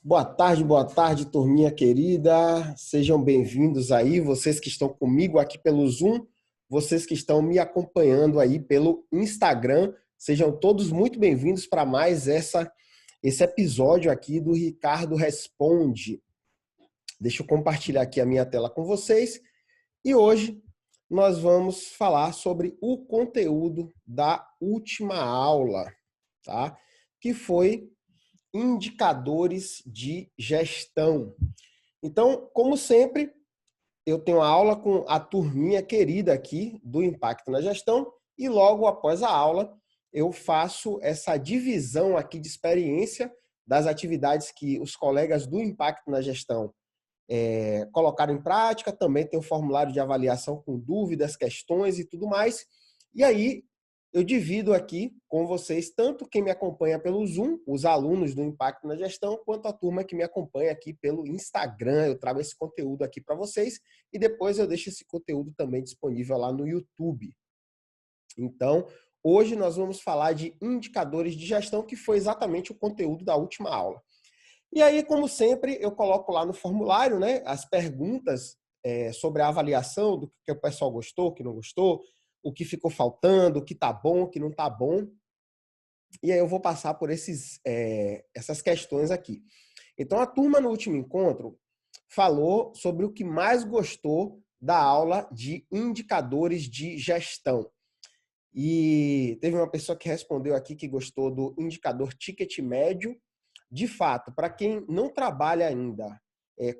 Boa tarde, turminha querida. Sejam bem-vindos aí, vocês que estão comigo aqui pelo Zoom, vocês que estão me acompanhando aí pelo Instagram. Sejam todos muito bem-vindos para mais esse episódio aqui do Ricardo Responde. Deixa eu compartilhar aqui a minha tela com vocês. E hoje nós vamos falar sobre o conteúdo da última aula, tá? Que foi indicadores de gestão. Então, como sempre, eu tenho a aula com a turminha querida aqui do Impacto na Gestão e logo após a aula eu faço essa divisão aqui de experiência das atividades que os colegas do Impacto na Gestão colocaram em prática. Também tem o formulário de avaliação com dúvidas, questões e tudo mais. E aí eu divido aqui com vocês, tanto quem me acompanha pelo Zoom, os alunos do Impacto na Gestão, quanto a turma que me acompanha aqui pelo Instagram. Eu trago esse conteúdo aqui para vocês e depois eu deixo esse conteúdo também disponível lá no YouTube. Então, hoje nós vamos falar de indicadores de gestão, que foi exatamente o conteúdo da última aula. E aí, como sempre, eu coloco lá no formulário, né, as perguntas sobre a avaliação, do que o pessoal gostou, o que não gostou, o que ficou faltando, o que está bom, o que não está bom. E aí eu vou passar por essas questões aqui. Então, a turma no último encontro falou sobre o que mais gostou da aula de indicadores de gestão. E teve uma pessoa que respondeu aqui que gostou do indicador ticket médio. De fato, para quem não trabalha ainda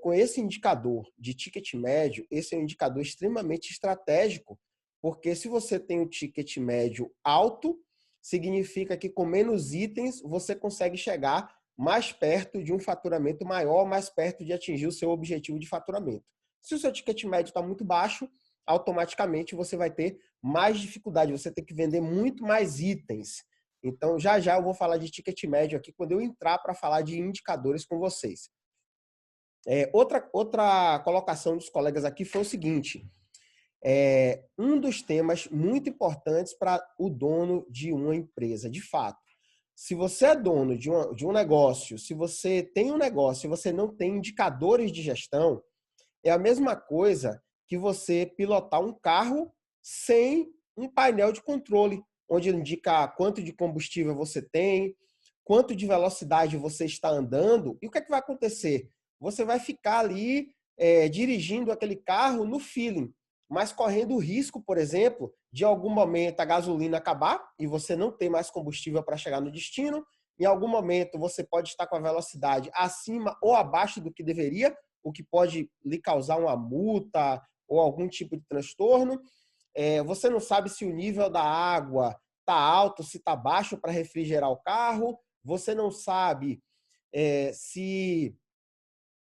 com esse indicador de ticket médio, esse é um indicador extremamente estratégico, porque se você tem um ticket médio alto, significa que com menos itens você consegue chegar mais perto de um faturamento maior, mais perto de atingir o seu objetivo de faturamento. Se o seu ticket médio está muito baixo, automaticamente você vai ter mais dificuldade, você tem que vender muito mais itens. Então, já eu vou falar de ticket médio aqui quando eu entrar para falar de indicadores com vocês. Outra colocação dos colegas aqui foi o seguinte: um dos temas muito importantes para o dono de uma empresa, de fato. Se você é dono de um negócio, se você tem um negócio e você não tem indicadores de gestão, é a mesma coisa que você pilotar um carro sem um painel de controle, onde indica quanto de combustível você tem, quanto de velocidade você está andando. E o que é que vai acontecer? Você vai ficar ali dirigindo aquele carro no feeling, mas correndo o risco, por exemplo, de algum momento a gasolina acabar e você não ter mais combustível para chegar no destino. Em algum momento você pode estar com a velocidade acima ou abaixo do que deveria, o que pode lhe causar uma multa ou algum tipo de transtorno. Você não sabe se o nível da água está alto, se está baixo para refrigerar o carro. Você não sabe se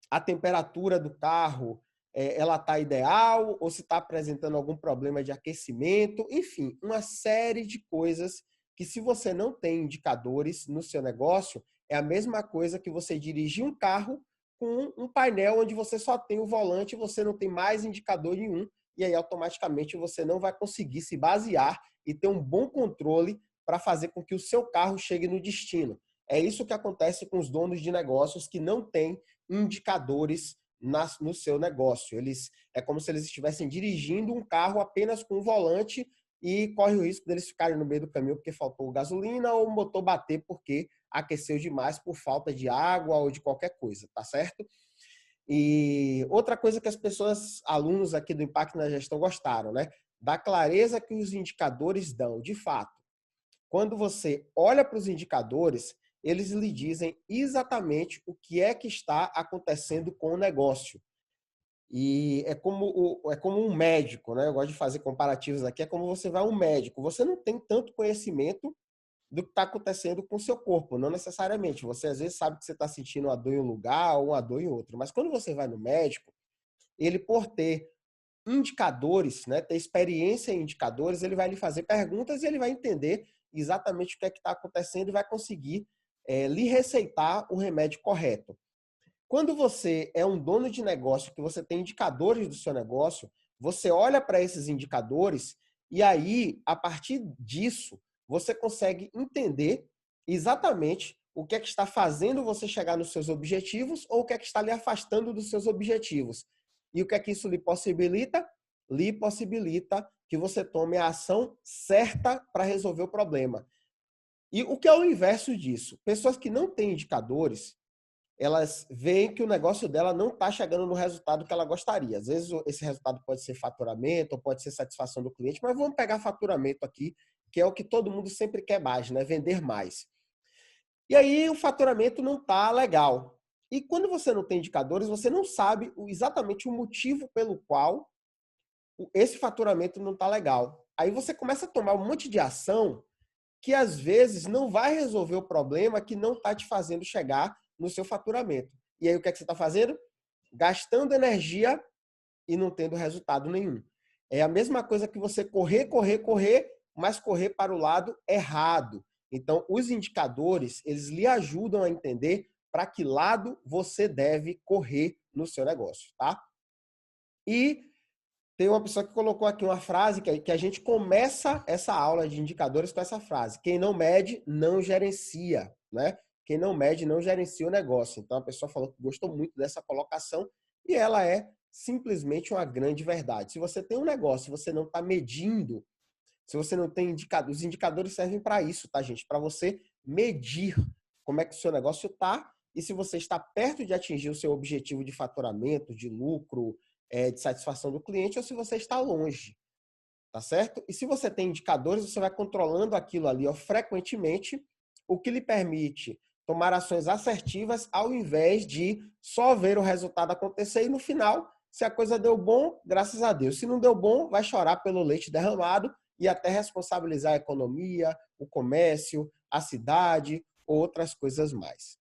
a temperatura do carro ela está ideal ou se está apresentando algum problema de aquecimento. Enfim, uma série de coisas que, se você não tem indicadores no seu negócio, é a mesma coisa que você dirigir um carro com um painel onde você só tem o volante e você não tem mais indicador nenhum, e aí automaticamente você não vai conseguir se basear e ter um bom controle para fazer com que o seu carro chegue no destino. É isso que acontece com os donos de negócios que não têm indicadores no seu negócio. É como se eles estivessem dirigindo um carro apenas com um volante e corre o risco deles ficarem no meio do caminho porque faltou gasolina ou o motor bater porque aqueceu demais por falta de água ou de qualquer coisa, tá certo? E outra coisa que as pessoas, alunos aqui do Impacto na Gestão gostaram, né? Da clareza que os indicadores dão. De fato, quando você olha para os indicadores, eles lhe dizem exatamente o que é que está acontecendo com o negócio. E é como um médico, né? Eu gosto de fazer comparativos aqui, é como você vai a um médico. Você não tem tanto conhecimento do que está acontecendo com o seu corpo, não necessariamente. Você às vezes sabe que você está sentindo uma dor em um lugar ou uma dor em outro, mas quando você vai no médico, ele, por ter indicadores, né, ter experiência em indicadores, ele vai lhe fazer perguntas e ele vai entender exatamente o que é que está acontecendo e vai conseguir lhe receitar o remédio correto. Quando você é um dono de negócio, que você tem indicadores do seu negócio, você olha para esses indicadores e aí, a partir disso, você consegue entender exatamente o que é que está fazendo você chegar nos seus objetivos ou o que é que está lhe afastando dos seus objetivos. E o que é que isso lhe possibilita? Lhe possibilita que você tome a ação certa para resolver o problema. E o que é o inverso disso? Pessoas que não têm indicadores, elas veem que o negócio dela não está chegando no resultado que ela gostaria. Às vezes esse resultado pode ser faturamento, ou pode ser satisfação do cliente, mas vamos pegar faturamento aqui, que é o que todo mundo sempre quer mais, né? Vender mais. E aí o faturamento não está legal. E quando você não tem indicadores, você não sabe exatamente o motivo pelo qual esse faturamento não está legal. Aí você começa a tomar um monte de ação que às vezes não vai resolver o problema que não está te fazendo chegar no seu faturamento. E aí o que é que você está fazendo? Gastando energia e não tendo resultado nenhum. É a mesma coisa que você correr, mas correr para o lado errado. Então, os indicadores, eles lhe ajudam a entender para que lado você deve correr no seu negócio, tá? E tem uma pessoa que colocou aqui uma frase que a gente começa essa aula de indicadores com essa frase: quem não mede, não gerencia, né? Quem não mede, não gerencia o negócio. Então, a pessoa falou que gostou muito dessa colocação e ela é simplesmente uma grande verdade. Se você tem um negócio, se você não está medindo, se você não tem indicadores, os indicadores servem para isso, tá, gente? Para você medir como é que o seu negócio está e se você está perto de atingir o seu objetivo de faturamento, de lucro, de satisfação do cliente, ou se você está longe, tá certo? E se você tem indicadores, você vai controlando aquilo ali, ó, frequentemente, o que lhe permite tomar ações assertivas ao invés de só ver o resultado acontecer e no final, se a coisa deu bom, graças a Deus. Se não deu bom, vai chorar pelo leite derramado e até responsabilizar a economia, o comércio, a cidade ou outras coisas mais.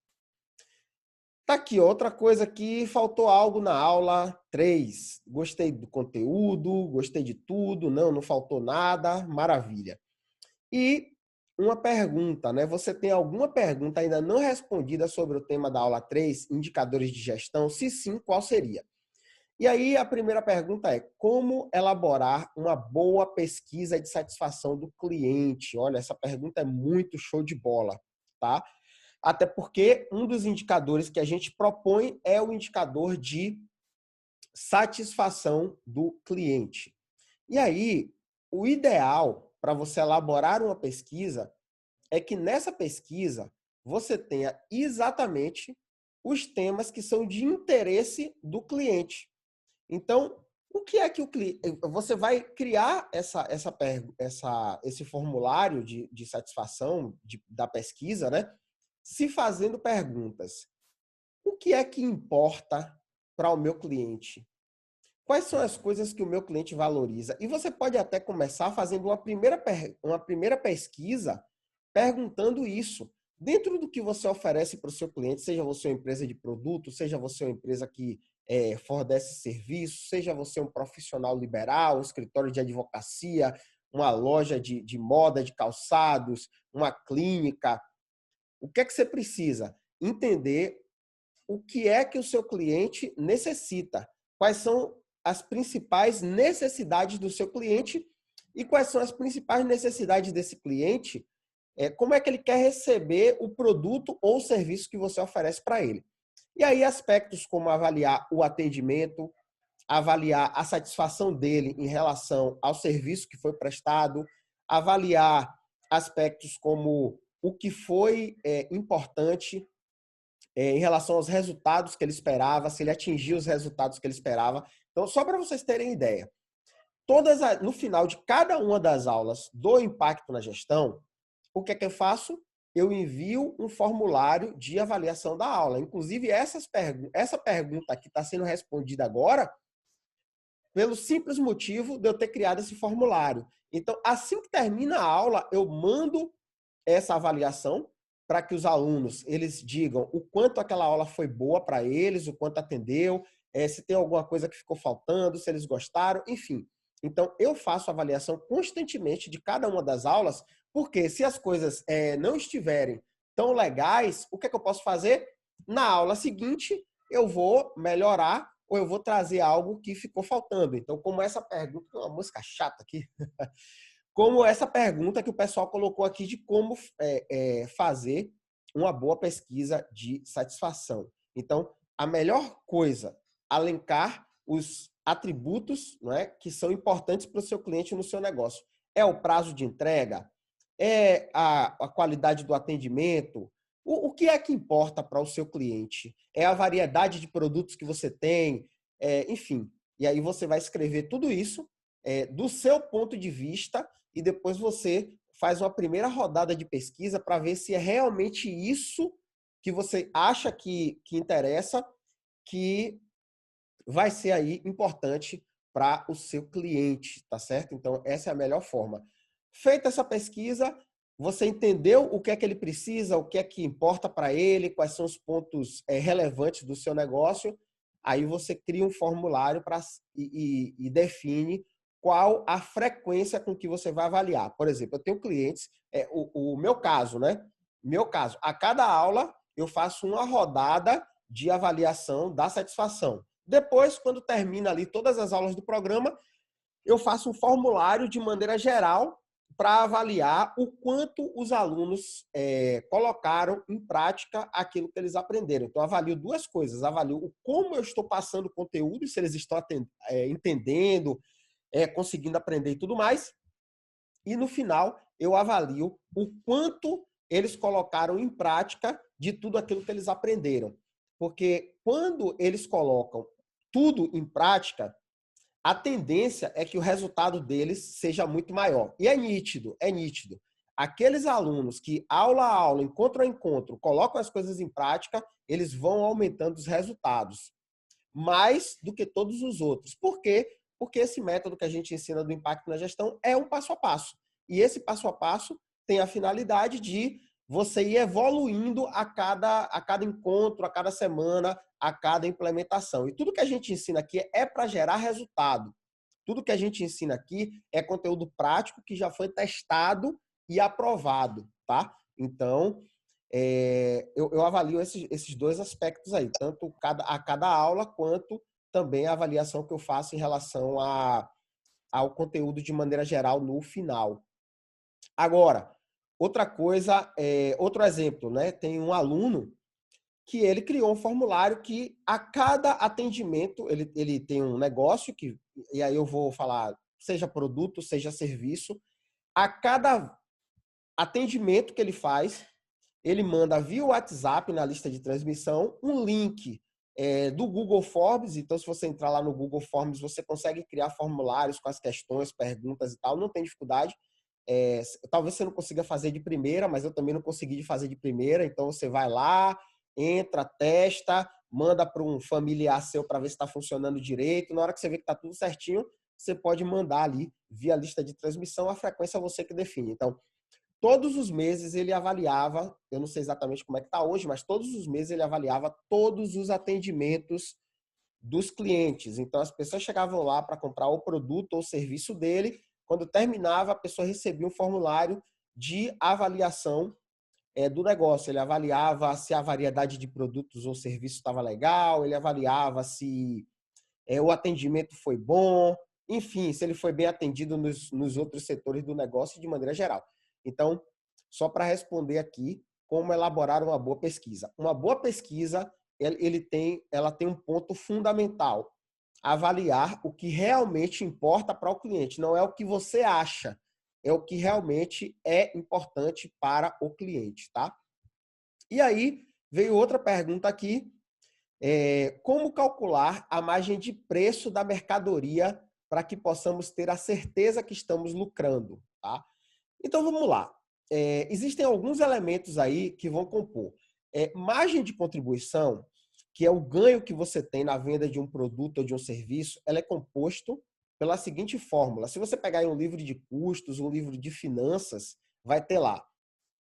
Tá aqui, outra coisa que faltou algo na aula 3. Gostei do conteúdo, gostei de tudo, não faltou nada, maravilha. E uma pergunta, né? Você tem alguma pergunta ainda não respondida sobre o tema da aula 3, indicadores de gestão? Se sim, qual seria? E aí a primeira pergunta é: como elaborar uma boa pesquisa de satisfação do cliente? Olha, essa pergunta é muito show de bola, tá? Até porque um dos indicadores que a gente propõe é o indicador de satisfação do cliente. E aí, o ideal para você elaborar uma pesquisa é que nessa pesquisa você tenha exatamente os temas que são de interesse do cliente. Então, o que é que o cliente... Você vai criar esse formulário de satisfação da pesquisa, né? Se fazendo perguntas. O que é que importa para o meu cliente? Quais são as coisas que o meu cliente valoriza? E você pode até começar fazendo uma primeira pesquisa perguntando isso. Dentro do que você oferece para o seu cliente, seja você uma empresa de produto, seja você uma empresa que fornece serviço, seja você um profissional liberal, um escritório de advocacia, uma loja de moda, de calçados, uma clínica. O que é que você precisa? Entender o que é que o seu cliente necessita. Quais são as principais necessidades do seu cliente e quais são as principais necessidades desse cliente, como é que ele quer receber o produto ou o serviço que você oferece para ele. E aí aspectos como avaliar o atendimento, avaliar a satisfação dele em relação ao serviço que foi prestado, avaliar aspectos como o que foi importante em relação aos resultados que ele esperava, se ele atingiu os resultados que ele esperava. Então, só para vocês terem ideia, no final de cada uma das aulas do Impacto na Gestão, o que é que eu faço? Eu envio um formulário de avaliação da aula. Inclusive, essa pergunta aqui está sendo respondida agora pelo simples motivo de eu ter criado esse formulário. Então, assim que termina a aula, eu mando essa avaliação para que os alunos eles digam o quanto aquela aula foi boa para eles, o quanto atendeu, se tem alguma coisa que ficou faltando, se eles gostaram, enfim. Então, eu faço avaliação constantemente de cada uma das aulas, porque se as coisas não estiverem tão legais, o que é que eu posso fazer? Na aula seguinte, eu vou melhorar ou eu vou trazer algo que ficou faltando. Então, como essa pergunta, uma música chata aqui, como essa pergunta que o pessoal colocou aqui de como fazer uma boa pesquisa de satisfação. Então, a melhor coisa, alencar os atributos, não é, que são importantes para o seu cliente no seu negócio. É o prazo de entrega? É a qualidade do atendimento? O que é que importa para o seu cliente? É a variedade de produtos que você tem? Enfim, e aí você vai escrever tudo isso do seu ponto de vista e depois você faz uma primeira rodada de pesquisa para ver se é realmente isso que você acha que interessa, que vai ser aí importante para o seu cliente, tá certo? Então, essa é a melhor forma. Feita essa pesquisa, você entendeu o que é que ele precisa, o que é que importa para ele, quais são os pontos relevantes do seu negócio, aí você cria um formulário e define qual a frequência com que você vai avaliar. Por exemplo, eu tenho clientes, o meu caso, né? Meu caso, a cada aula eu faço uma rodada de avaliação da satisfação. Depois, quando termina ali todas as aulas do programa, eu faço um formulário de maneira geral para avaliar o quanto os alunos colocaram em prática aquilo que eles aprenderam. Então, avalio duas coisas. Avalio como eu estou passando o conteúdo, se eles estão entendendo, conseguindo aprender e tudo mais. E, no final, eu avalio o quanto eles colocaram em prática de tudo aquilo que eles aprenderam. Porque quando eles colocam tudo em prática, a tendência é que o resultado deles seja muito maior. E é nítido, é nítido. Aqueles alunos que, aula a aula, encontro a encontro, colocam as coisas em prática, eles vão aumentando os resultados. Mais do que todos os outros. Por quê? Porque esse método que a gente ensina do impacto na gestão é um passo a passo. E esse passo a passo tem a finalidade de você ir evoluindo a cada encontro, a cada semana, a cada implementação. E tudo que a gente ensina aqui é para gerar resultado. Tudo que a gente ensina aqui é conteúdo prático que já foi testado e aprovado, tá? Então, eu avalio esses dois aspectos aí, tanto a cada aula, quanto também a avaliação que eu faço em relação ao conteúdo de maneira geral no final. Agora, outra coisa, outro exemplo, né? Tem um aluno que ele criou um formulário que a cada atendimento, ele tem um negócio, e aí eu vou falar, seja produto, seja serviço, a cada atendimento que ele faz, ele manda via WhatsApp na lista de transmissão um link do Google Forms. Então, se você entrar lá no Google Forms, você consegue criar formulários com as questões, perguntas e tal, não tem dificuldade. Talvez você não consiga fazer de primeira, mas eu também não consegui fazer de primeira. Então, você vai lá, entra, testa, manda para um familiar seu para ver se está funcionando direito. Na hora que você vê que está tudo certinho, você pode mandar ali via lista de transmissão, a frequência você que define. Então, todos os meses ele avaliava, eu não sei exatamente como é que está hoje, mas todos os meses ele avaliava todos os atendimentos dos clientes. Então, as pessoas chegavam lá para comprar o produto ou o serviço dele. Quando terminava, a pessoa recebia um formulário de avaliação do negócio. Ele avaliava se a variedade de produtos ou serviços estava legal, ele avaliava se o atendimento foi bom, enfim, se ele foi bem atendido nos outros setores do negócio de maneira geral. Então, só para responder aqui, como elaborar uma boa pesquisa. Uma boa pesquisa, ela tem um ponto fundamental: avaliar o que realmente importa para o cliente. Não é o que você acha, é o que realmente é importante para o cliente, tá? E aí, veio outra pergunta aqui. Como calcular a margem de preço da mercadoria para que possamos ter a certeza que estamos lucrando, tá? Então, vamos lá. Existem alguns elementos aí que vão compor. Margem de contribuição, que é o ganho que você tem na venda de um produto ou de um serviço, ela é composto pela seguinte fórmula. Se você pegar aí um livro de custos, um livro de finanças, vai ter lá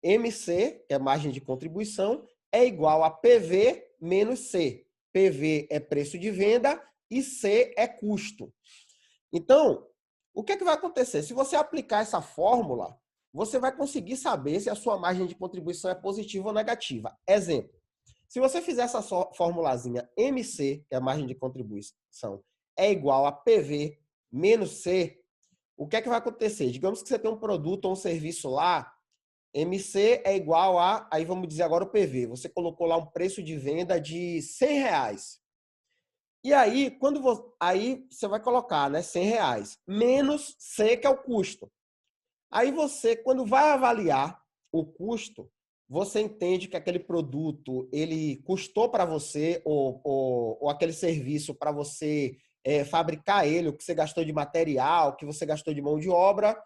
MC, que é margem de contribuição, é igual a PV menos C. PV é preço de venda e C é custo. Então, o que é que vai acontecer? Se você aplicar essa fórmula, você vai conseguir saber se a sua margem de contribuição é positiva ou negativa. Exemplo, se você fizer essa formulazinha MC, que é a margem de contribuição, é igual a PV menos C, o que é que vai acontecer? Digamos que você tem um produto ou um serviço lá MC é igual a, aí vamos dizer agora o PV. Você colocou lá um preço de venda de R$ 100. E aí, aí você vai colocar, né, R$ 100, menos C, que é o custo. Aí você, quando vai avaliar o custo, você entende que aquele produto, ele custou para você, ou aquele serviço para você fabricar ele, o que você gastou de material, o que você gastou de mão de obra,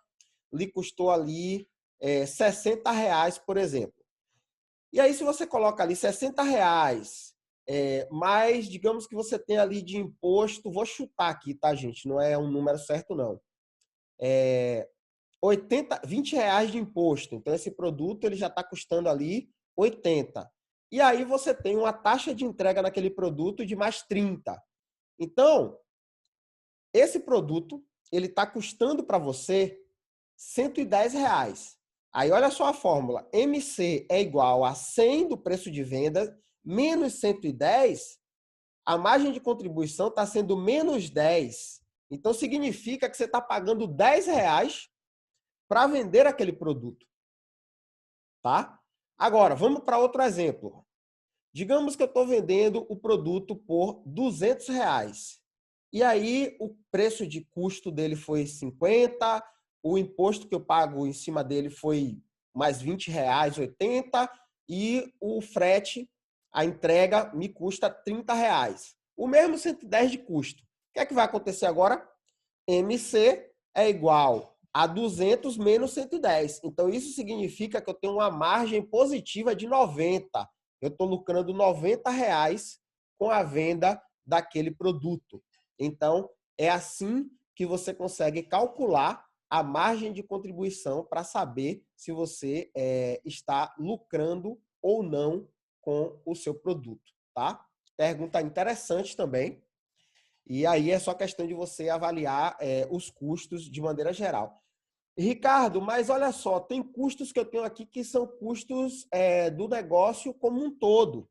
lhe custou ali R$ 60, por exemplo. E aí, se você coloca ali R$ 60, mais, digamos que você tem ali de imposto, vou chutar aqui, tá, gente? Não é um número certo, não. 20 reais de imposto. Então, esse produto ele já está custando ali 80. E aí você tem uma taxa de entrega naquele produto de mais 30. Então, esse produto ele está custando para você R$ 110. Aí, olha só a fórmula. MC é igual a 100 do preço de venda menos 110. A margem de contribuição está sendo menos 10. Então, significa que você está pagando R$ 10 para vender aquele produto. Tá? Agora, vamos para outro exemplo. Digamos que eu estou vendendo o produto por R$ 200. E aí, o preço de custo dele foi 50, o imposto que eu pago em cima dele foi mais R$ 20, 80, e o frete, a entrega, me custa R$ 30. O mesmo 110 de custo. O que é que vai acontecer agora? MC é igual a 200 menos 110. Então, isso significa que eu tenho uma margem positiva de 90. Eu estou lucrando R$ 90 com a venda daquele produto. Então, é assim que você consegue calcular a margem de contribuição para saber se você está lucrando ou não com o seu produto, tá? Pergunta interessante também. E aí é só questão de você avaliar os custos de maneira geral. Ricardo, mas olha só, tem custos que eu tenho aqui que são custos do negócio como um todo.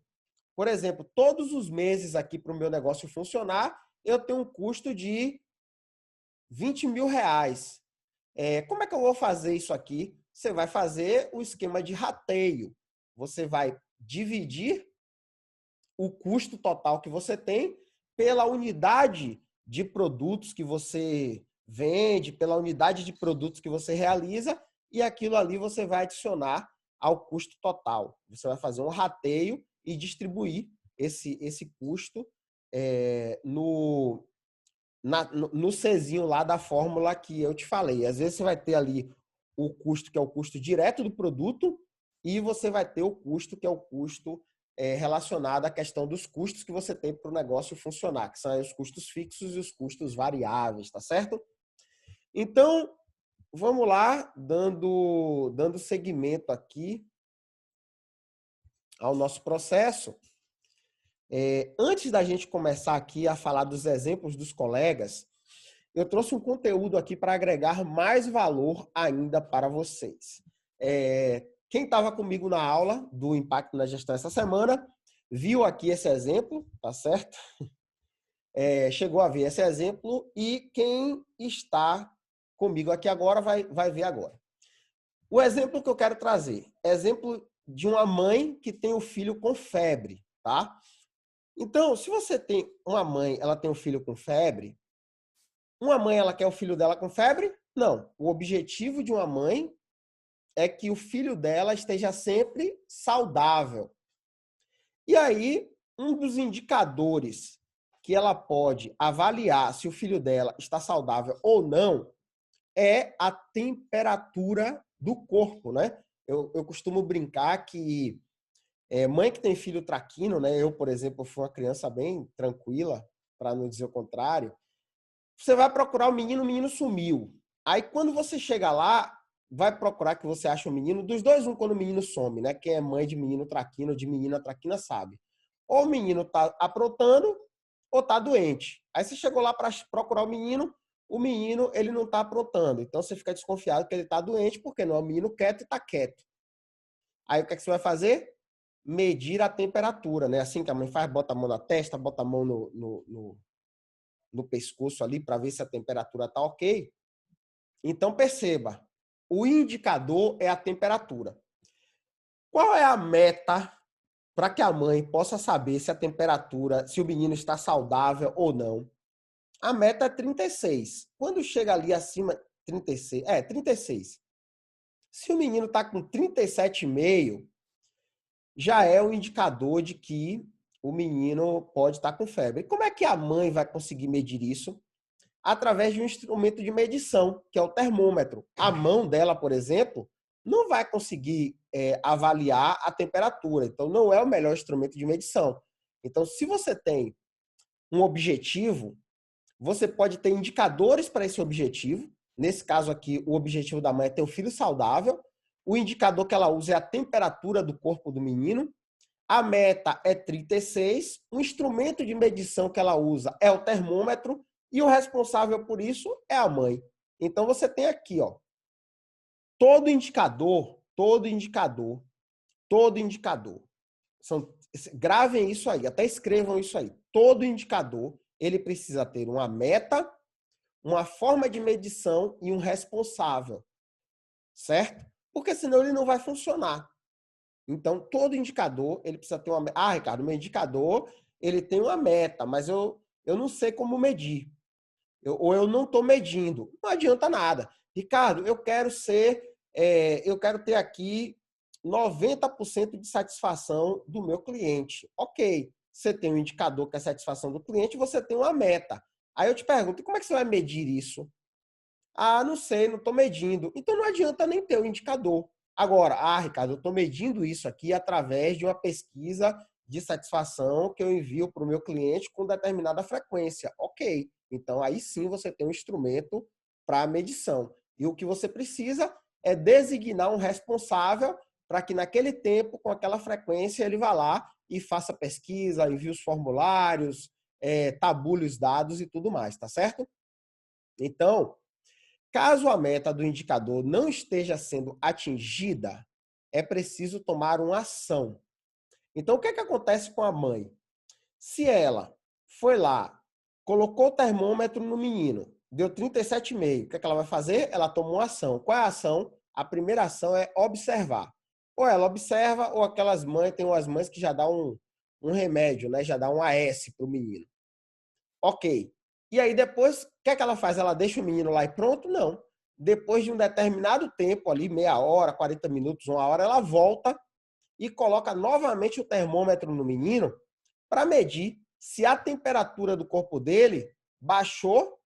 Por exemplo, todos os meses aqui para o meu negócio funcionar, eu tenho um custo de R$ 20.000. Como é que eu vou fazer isso aqui? Você vai fazer o esquema de rateio. Você vai dividir o custo total que você tem pela unidade de produtos que você vende, pela unidade de produtos que você realiza, e aquilo ali você vai adicionar ao custo total. Você vai fazer um rateio e distribuir esse custo no Czinho lá da fórmula que eu te falei. Às vezes você vai ter ali o custo que é o custo direto do produto e você vai ter o custo que é o custo relacionado à questão dos custos que você tem para o negócio funcionar, que são os custos fixos e os custos variáveis, tá certo? Então, vamos lá, dando seguimento aqui ao nosso processo. Antes da gente começar aqui a falar dos exemplos dos colegas, eu trouxe um conteúdo aqui para agregar mais valor ainda para vocês. Quem estava comigo na aula do Impacto na Gestão essa semana, viu aqui esse exemplo, tá certo? Chegou a ver esse exemplo e quem está comigo aqui agora vai ver agora. O exemplo que eu quero trazer, exemplo de uma mãe que tem um filho com febre, tá? Então, se você tem uma mãe, ela tem um filho com febre, uma mãe, ela quer o filho dela com febre? Não. O objetivo de uma mãe é que o filho dela esteja sempre saudável. E aí, um dos indicadores que ela pode avaliar se o filho dela está saudável ou não é a temperatura do corpo, né? Eu costumo brincar que mãe que tem filho traquino, né? Eu, por exemplo, fui uma criança bem tranquila, para não dizer o contrário. Você vai procurar o menino sumiu. Aí, quando você chega lá, vai procurar que você acha o menino. Dos dois, um, quando o menino some, né? Quem é mãe de menino traquino ou de menina traquina sabe. Ou o menino tá aprontando ou tá doente. Aí você chegou lá para procurar o menino, ele não tá aprontando. Então, você fica desconfiado que ele tá doente, porque não é um menino quieto e tá quieto. Aí, o que é que você vai fazer? Medir a temperatura, né? Assim que a mãe faz, bota a mão na testa, bota a mão no pescoço ali para ver se a temperatura está ok. Então, perceba, o indicador é a temperatura. Qual é a meta para que a mãe possa saber se a temperatura, se o menino está saudável ou não? A meta é 36. Quando chega ali acima, 36, 36. Se o menino está com 37,5, já é um indicador de que o menino pode estar com febre. E como é que a mãe vai conseguir medir isso? Através de um instrumento de medição, que é o termômetro. A mão dela, por exemplo, não vai conseguir avaliar a temperatura. Então, não é o melhor instrumento de medição. Então, se você tem um objetivo, você pode ter indicadores para esse objetivo. Nesse caso aqui, o objetivo da mãe é ter um filho saudável. O indicador que ela usa é a temperatura do corpo do menino. A meta é 36. O instrumento de medição que ela usa é o termômetro. E o responsável por isso é a mãe. Então, você tem aqui, ó, todo indicador, gravem isso aí, até escrevam isso aí. Todo indicador, ele precisa ter uma meta, uma forma de medição e um responsável, certo? Porque senão ele não vai funcionar. Então, todo indicador, ele precisa ter uma meta. Ah, Ricardo, meu indicador, ele tem uma meta, mas eu não sei como medir. Ou eu não estou medindo. Não adianta nada. Ricardo, eu quero ter aqui 90% de satisfação do meu cliente. Ok, você tem um indicador que é a satisfação do cliente, você tem uma meta. Aí eu te pergunto, como é que você vai medir isso? Ah, não sei, não estou medindo. Então não adianta nem ter o indicador. Agora, Ricardo, eu estou medindo isso aqui através de uma pesquisa de satisfação que eu envio para o meu cliente com determinada frequência. Ok, então aí sim você tem um instrumento para medição. E o que você precisa é designar um responsável para que naquele tempo, com aquela frequência, ele vá lá e faça pesquisa, envie os formulários, tabule os dados e tudo mais, tá certo? Então, caso a meta do indicador não esteja sendo atingida, é preciso tomar uma ação. Então, o que é que acontece com a mãe? Se ela foi lá, colocou o termômetro no menino, deu 37,5, o que é que ela vai fazer? Ela toma uma ação. Qual é a ação? A primeira ação é observar. Ou ela observa, ou aquelas mães, tem umas mães que já dá um remédio, né? Já dá um AS para o menino. Ok. E aí depois, o que é que ela faz? Ela deixa o menino lá e pronto? Não. Depois de um determinado tempo ali, meia hora, 40 minutos, uma hora, ela volta e coloca novamente o termômetro no menino para medir se a temperatura do corpo dele baixou,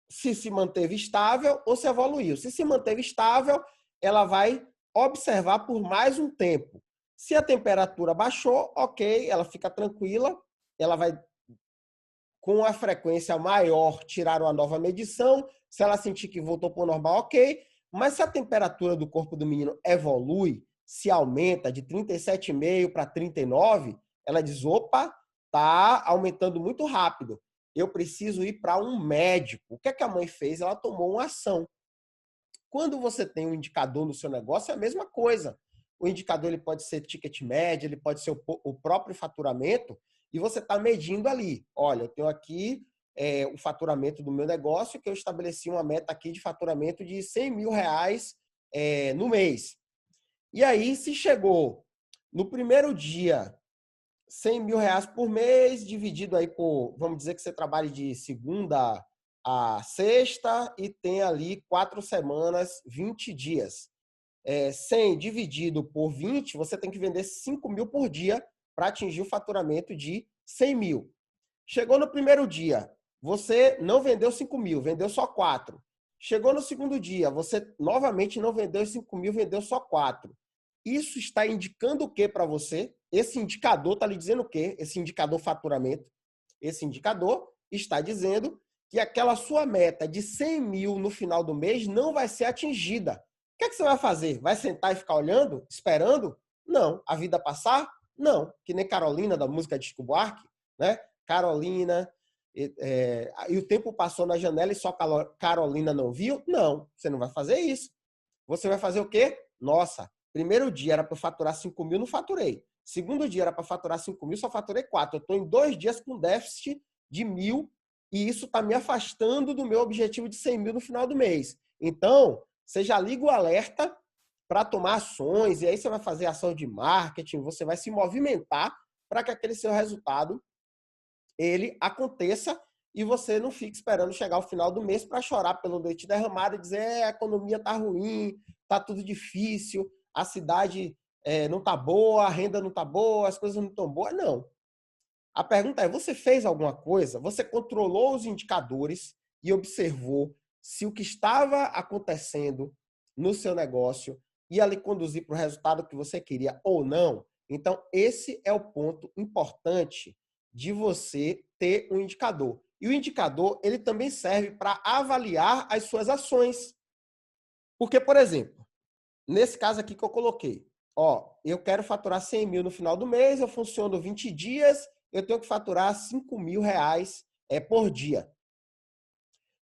se manteve estável ou se evoluiu. Se manteve estável, ela vai observar por mais um tempo. Se a temperatura baixou, ok, ela fica tranquila, ela vai com a frequência maior, tirar uma nova medição. Se ela sentir que voltou para o normal, ok. Mas se a temperatura do corpo do menino evolui, se aumenta de 37,5 para 39, ela diz, opa, tá aumentando muito rápido. Eu preciso ir para um médico. O que é que a mãe fez? Ela tomou uma ação. Quando você tem um indicador no seu negócio, é a mesma coisa. O indicador ele pode ser ticket médio, ele pode ser o próprio faturamento, e você está medindo ali. Olha, eu tenho aqui o faturamento do meu negócio, que eu estabeleci uma meta aqui de faturamento de R$100 mil no mês. E aí, se chegou no primeiro dia, R$100 mil por mês, dividido aí por, vamos dizer que você trabalhe de segunda a sexta e tem ali 4 semanas, 20 dias. 100 dividido por 20, você tem que vender 5 mil por dia para atingir o faturamento de 100 mil. Chegou no primeiro dia, você não vendeu 5 mil, vendeu só 4. Chegou no segundo dia, você novamente não vendeu 5 mil, vendeu só 4. Isso está indicando o que para você? Esse indicador está lhe dizendo o quê? Esse indicador faturamento. Esse indicador está dizendo que aquela sua meta de 100 mil no final do mês não vai ser atingida. O que é que você vai fazer? Vai sentar e ficar olhando, esperando? Não. A vida passar? Não. Que nem Carolina, da música de Chico Buarque, né? Carolina, e o tempo passou na janela e só Carolina não viu? Não, você não vai fazer isso. Você vai fazer o quê? Nossa, primeiro dia era para faturar 5 mil, não faturei. Segundo dia era para faturar 5 mil, só faturei 4. Eu estou em 2 dias com déficit de 1.000 e isso está me afastando do meu objetivo de 100 mil no final do mês. Então, você já liga o alerta para tomar ações, e aí você vai fazer ação de marketing, você vai se movimentar para que aquele seu resultado ele aconteça e você não fique esperando chegar ao final do mês para chorar pelo leite derramado e dizer a economia está ruim, está tudo difícil, a cidade não está boa, a renda não está boa, as coisas não estão boas. Não. A pergunta é, você fez alguma coisa? Você controlou os indicadores e observou se o que estava acontecendo no seu negócio ia lhe conduzir para o resultado que você queria ou não? Então, esse é o ponto importante de você ter um indicador. E o indicador, ele também serve para avaliar as suas ações. Porque, por exemplo, nesse caso aqui que eu coloquei, eu quero faturar 100 mil no final do mês, eu funciono 20 dias, eu tenho que faturar 5 mil reais por dia.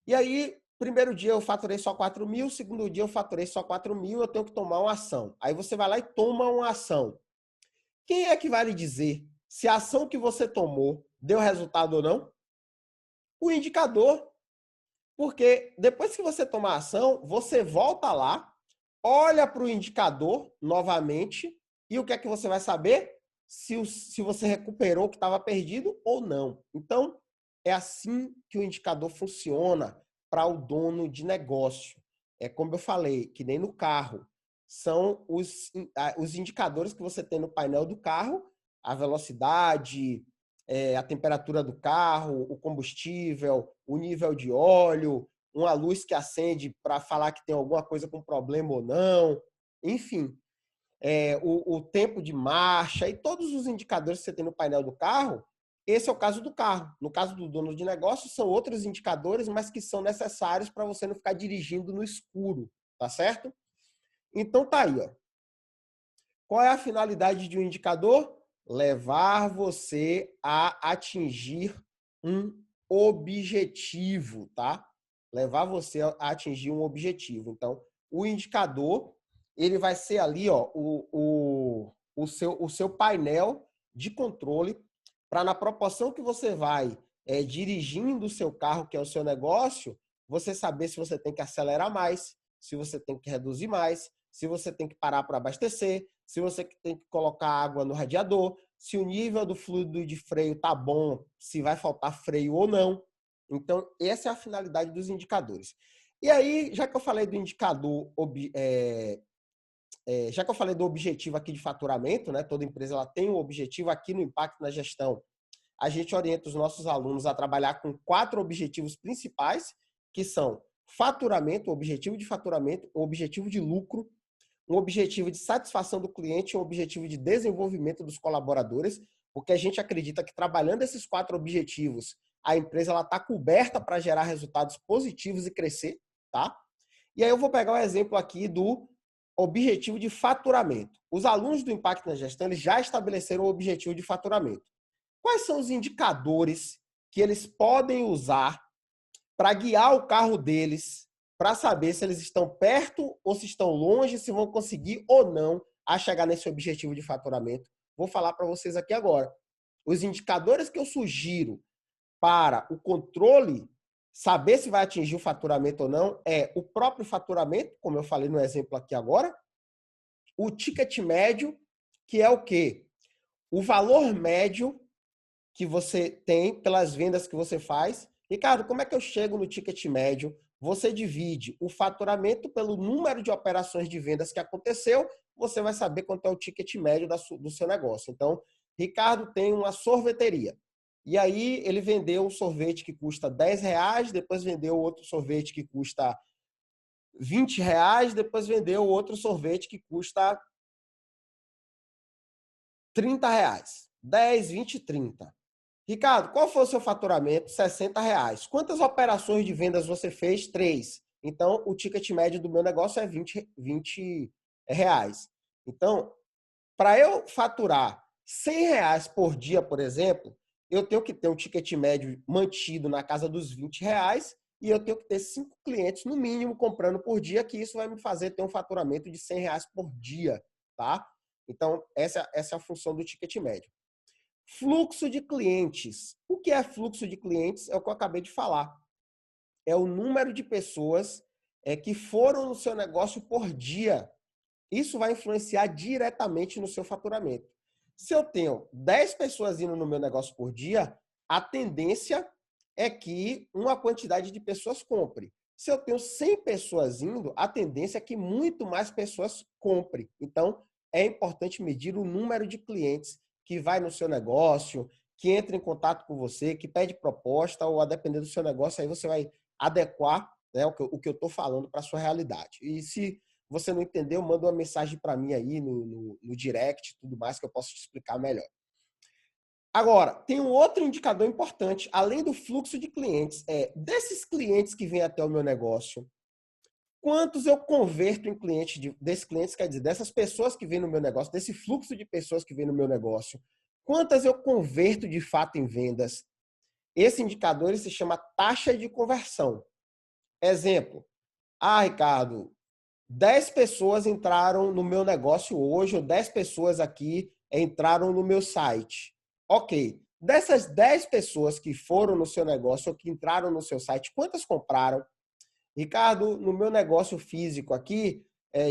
E aí, primeiro dia eu faturei só 4 mil, segundo dia eu faturei só 4 mil, eu tenho que tomar uma ação. Aí você vai lá e toma uma ação. Quem é que vai lhe dizer se a ação que você tomou deu resultado ou não? O indicador. Porque depois que você tomar a ação, você volta lá, olha para o indicador novamente e o que é que você vai saber? Se você recuperou o que estava perdido ou não. Então, é assim que o indicador funciona para o dono de negócio. É como eu falei, que nem no carro. São os indicadores que você tem no painel do carro, a velocidade, a temperatura do carro, o combustível, o nível de óleo, uma luz que acende para falar que tem alguma coisa com problema ou não, enfim, o tempo de marcha e todos os indicadores que você tem no painel do carro, esse é o caso do carro. No caso do dono de negócio, são outros indicadores, mas que são necessários para você não ficar dirigindo no escuro, tá certo? Então tá aí, ó. Qual é a finalidade de um indicador? Levar você a atingir um objetivo, tá? Levar você a atingir um objetivo. Então, o indicador, ele vai ser ali, ó, o seu painel de controle para, na proporção que você vai dirigindo o seu carro, que é o seu negócio, você saber se você tem que acelerar mais, se você tem que reduzir mais, se você tem que parar para abastecer, se você tem que colocar água no radiador, se o nível do fluido de freio tá bom, se vai faltar freio ou não. Então, essa é a finalidade dos indicadores. E aí, já que eu falei do indicador, já que eu falei do objetivo aqui de faturamento, né? Toda empresa ela tem um objetivo aqui no Impacto na Gestão. A gente orienta os nossos alunos a trabalhar com 4 objetivos principais, que são faturamento, objetivo de faturamento, o objetivo de lucro, um objetivo de satisfação do cliente, um objetivo de desenvolvimento dos colaboradores, porque a gente acredita que trabalhando esses 4 objetivos, a empresa está coberta para gerar resultados positivos e crescer, tá? E aí eu vou pegar um exemplo aqui do objetivo de faturamento. Os alunos do Impacto na Gestão eles já estabeleceram o objetivo de faturamento. Quais são os indicadores que eles podem usar para guiar o carro deles, para saber se eles estão perto ou se estão longe, se vão conseguir ou não a chegar nesse objetivo de faturamento? Vou falar para vocês aqui agora. Os indicadores que eu sugiro para o controle, saber se vai atingir o faturamento ou não, é o próprio faturamento, como eu falei no exemplo aqui agora, o ticket médio, que é o quê? O valor médio que você tem pelas vendas que você faz. Ricardo, como é que eu chego no ticket médio? Você divide o faturamento pelo número de operações de vendas que aconteceu, você vai saber quanto é o ticket médio do seu negócio. Então, Ricardo tem uma sorveteria. E aí ele vendeu um sorvete que custa R$10, depois vendeu outro sorvete que custa R$20, depois vendeu outro sorvete que custa R$30. 10, 20, 30. Ricardo, qual foi o seu faturamento? R$60. Quantas operações de vendas você fez? 3. Então, o ticket médio do meu negócio é 20 reais. Então, para eu faturar R$100 por dia, por exemplo, eu tenho que ter um ticket médio mantido na casa dos R$20 e eu tenho que ter 5 clientes, no mínimo, comprando por dia, que isso vai me fazer ter um faturamento de R$100 por dia, tá? Então, essa é a função do ticket médio. Fluxo de clientes. O que é fluxo de clientes? É o que eu acabei de falar. É o número de pessoas que foram no seu negócio por dia. isso vai influenciar diretamente no seu faturamento. Se eu tenho 10 pessoas indo no meu negócio por dia, a tendência é que uma quantidade de pessoas compre. Se eu tenho 100 pessoas indo, a tendência é que muito mais pessoas comprem. Então, é importante medir o número de clientes que vai no seu negócio, que entra em contato com você, que pede proposta, ou a depender do seu negócio, aí você vai adequar, né, o que eu estou falando para a sua realidade. E se você não entendeu, manda uma mensagem para mim aí no direct e tudo mais, que eu posso te explicar melhor. Agora, tem um outro indicador importante, além do fluxo de clientes, desses clientes que vêm até o meu negócio, quantos eu converto em clientes, desses clientes, quer dizer, dessas pessoas que vêm no meu negócio, desse fluxo de pessoas que vêm no meu negócio, quantas eu converto de fato em vendas? Esse indicador ele se chama taxa de conversão. Exemplo, Ricardo, 10 pessoas entraram no meu negócio hoje, ou 10 pessoas aqui entraram no meu site. Ok. Dessas 10 pessoas que foram no seu negócio ou que entraram no seu site, quantas compraram? Ricardo, no meu negócio físico aqui,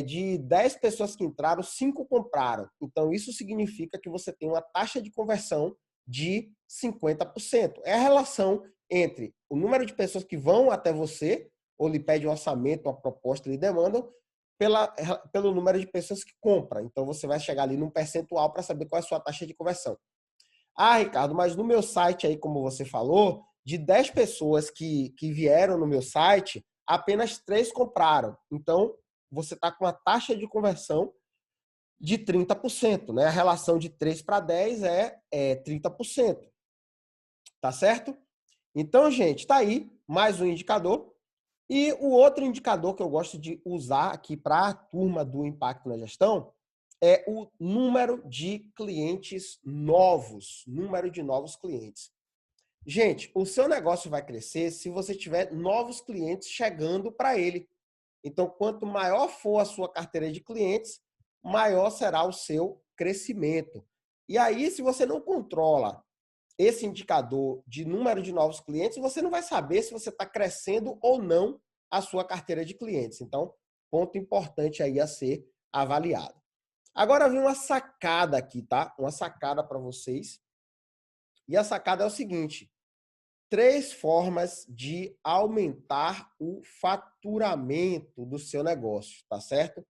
de 10 pessoas que entraram, 5 compraram. Então, isso significa que você tem uma taxa de conversão de 50%. É a relação entre o número de pessoas que vão até você, ou lhe pedem um orçamento, uma proposta, lhe demandam, pelo número de pessoas que compram. Então, você vai chegar ali num percentual para saber qual é a sua taxa de conversão. Ricardo, mas no meu site aí, como você falou, de 10 pessoas que vieram no meu site, apenas 3 compraram. Então, você está com uma taxa de conversão de 30%, né? A relação de 3 para 10 é 30%. Tá certo? Então, gente, tá aí mais um indicador. E o outro indicador que eu gosto de usar aqui para a turma do Impacto na Gestão é o número de clientes novos, número de novos clientes. Gente, o seu negócio vai crescer se você tiver novos clientes chegando para ele. Então, quanto maior for a sua carteira de clientes, maior será o seu crescimento. E aí, se você não controla esse indicador de número de novos clientes, você não vai saber se você está crescendo ou não a sua carteira de clientes. Então, ponto importante aí a ser avaliado. Agora vem uma sacada aqui, tá? Uma sacada para vocês. E a sacada é o seguinte: 3 formas de aumentar o faturamento do seu negócio, tá certo?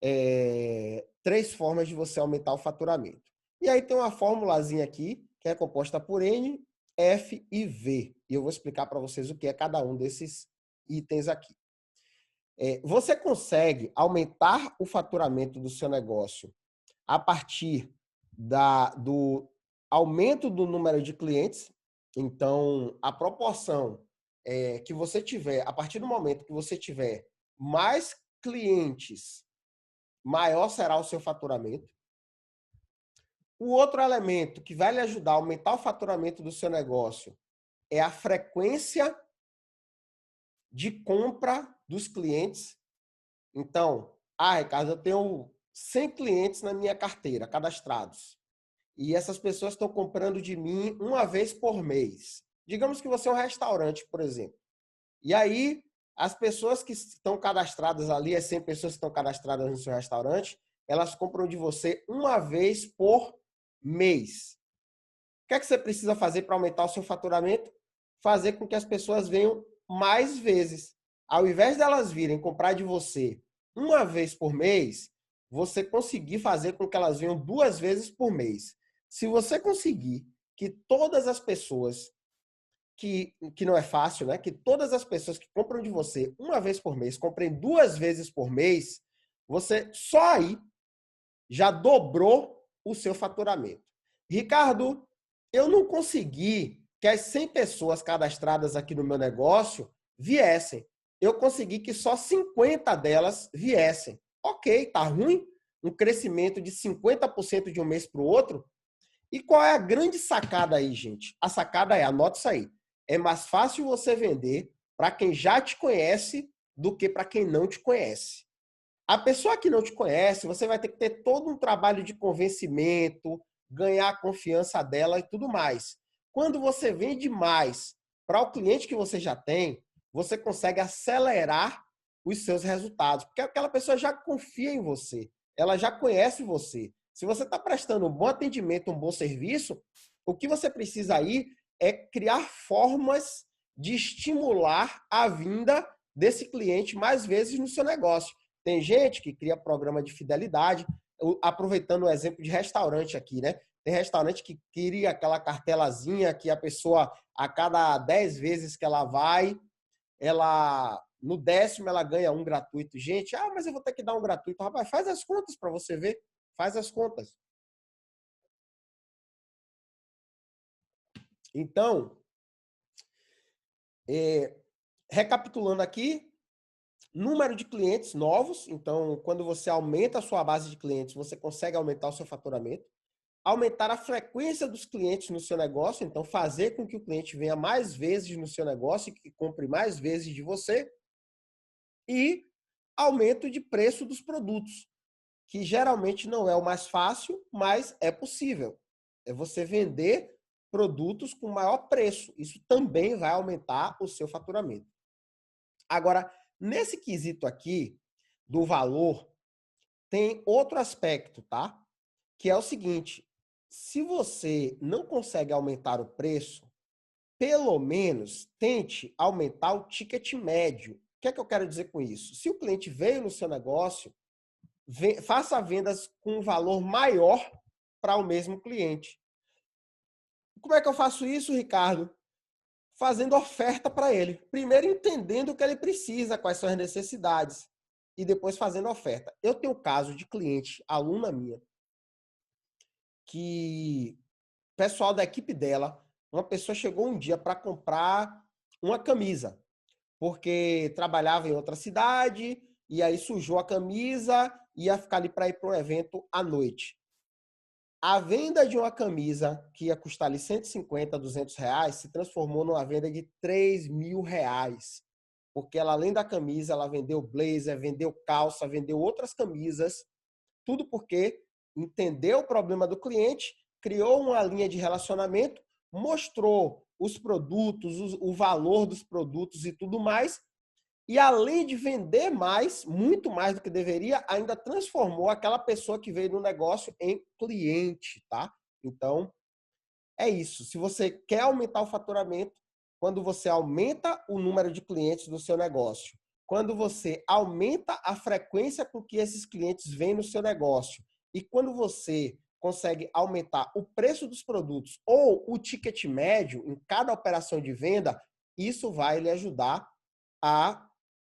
3 formas de você aumentar o faturamento. E aí tem uma formulazinha aqui, que é composta por N, F e V. E eu vou explicar para vocês o que é cada um desses itens aqui. Você consegue aumentar o faturamento do seu negócio a partir do aumento do número de clientes. Então, a proporção que você tiver, a partir do momento que você tiver mais clientes, maior será o seu faturamento. O outro elemento que vai lhe ajudar a aumentar o faturamento do seu negócio é a frequência de compra dos clientes. Então, Ricardo, eu tenho 100 clientes na minha carteira, cadastrados. E essas pessoas estão comprando de mim uma vez por mês. Digamos que você é um restaurante, por exemplo. E aí, as pessoas que estão cadastradas ali, as 100 pessoas que estão cadastradas no seu restaurante, elas compram de você uma vez por mês. O que é que você precisa fazer para aumentar o seu faturamento? Fazer com que as pessoas venham mais vezes. Ao invés delas virem comprar de você uma vez por mês, você conseguir fazer com que elas venham 2 vezes por mês. Se você conseguir que todas as pessoas, que não é fácil, né? Que todas as pessoas que compram de você uma vez por mês, comprem 2 vezes por mês, você só aí já dobrou o seu faturamento. Ricardo, eu não consegui que as 100 pessoas cadastradas aqui no meu negócio viessem. Eu consegui que só 50 delas viessem. Ok, tá ruim? Um crescimento de 50% de um mês para o outro? E qual é a grande sacada aí, gente? A sacada é, anota isso aí, é mais fácil você vender para quem já te conhece do que para quem não te conhece. A pessoa que não te conhece, você vai ter que ter todo um trabalho de convencimento, ganhar a confiança dela e tudo mais. Quando você vende mais para o cliente que você já tem, você consegue acelerar os seus resultados, porque aquela pessoa já confia em você, ela já conhece você. Se você está prestando um bom atendimento, um bom serviço, o que você precisa aí é criar formas de estimular a vinda desse cliente mais vezes no seu negócio. Tem gente que cria programa de fidelidade, aproveitando o exemplo de restaurante aqui, né? Tem restaurante que cria aquela cartelazinha que a pessoa, a cada 10 vezes que ela vai, ela no 10º ela ganha um gratuito. Gente, mas eu vou ter que dar um gratuito. Rapaz, faz as contas para você ver. Faz as contas. Então, recapitulando aqui, número de clientes novos. Então, quando você aumenta a sua base de clientes, você consegue aumentar o seu faturamento. Aumentar a frequência dos clientes no seu negócio, então fazer com que o cliente venha mais vezes no seu negócio e que compre mais vezes de você. E aumento de preço dos produtos, que geralmente não é o mais fácil, mas é possível. É você vender produtos com maior preço. Isso também vai aumentar o seu faturamento. Agora, nesse quesito aqui do valor, tem outro aspecto, tá? Que é o seguinte, se você não consegue aumentar o preço, pelo menos tente aumentar o ticket médio. O que é que eu quero dizer com isso? Se o cliente veio no seu negócio, faça vendas com um valor maior para o mesmo cliente. Como é que eu faço isso, Ricardo? Fazendo oferta para ele. Primeiro entendendo o que ele precisa, quais são as necessidades, e depois fazendo oferta. Eu tenho um caso de cliente, aluna minha, que o pessoal da equipe dela, uma pessoa chegou um dia para comprar uma camisa, porque trabalhava em outra cidade, e aí sujou a camisa, ia ficar ali para ir para um evento à noite. A venda de uma camisa que ia custar ali 150, 200 reais, se transformou numa venda de 3 mil reais. Porque ela, além da camisa, ela vendeu blazer, vendeu calça, vendeu outras camisas, tudo porque entendeu o problema do cliente, criou uma linha de relacionamento, mostrou os produtos, o valor dos produtos e tudo mais, e além de vender mais, muito mais do que deveria, ainda transformou aquela pessoa que veio no negócio em cliente, tá? Então, é isso. Se você quer aumentar o faturamento, quando você aumenta o número de clientes do seu negócio, quando você aumenta a frequência com que esses clientes vêm no seu negócio e quando você consegue aumentar o preço dos produtos ou o ticket médio em cada operação de venda, isso vai lhe ajudar a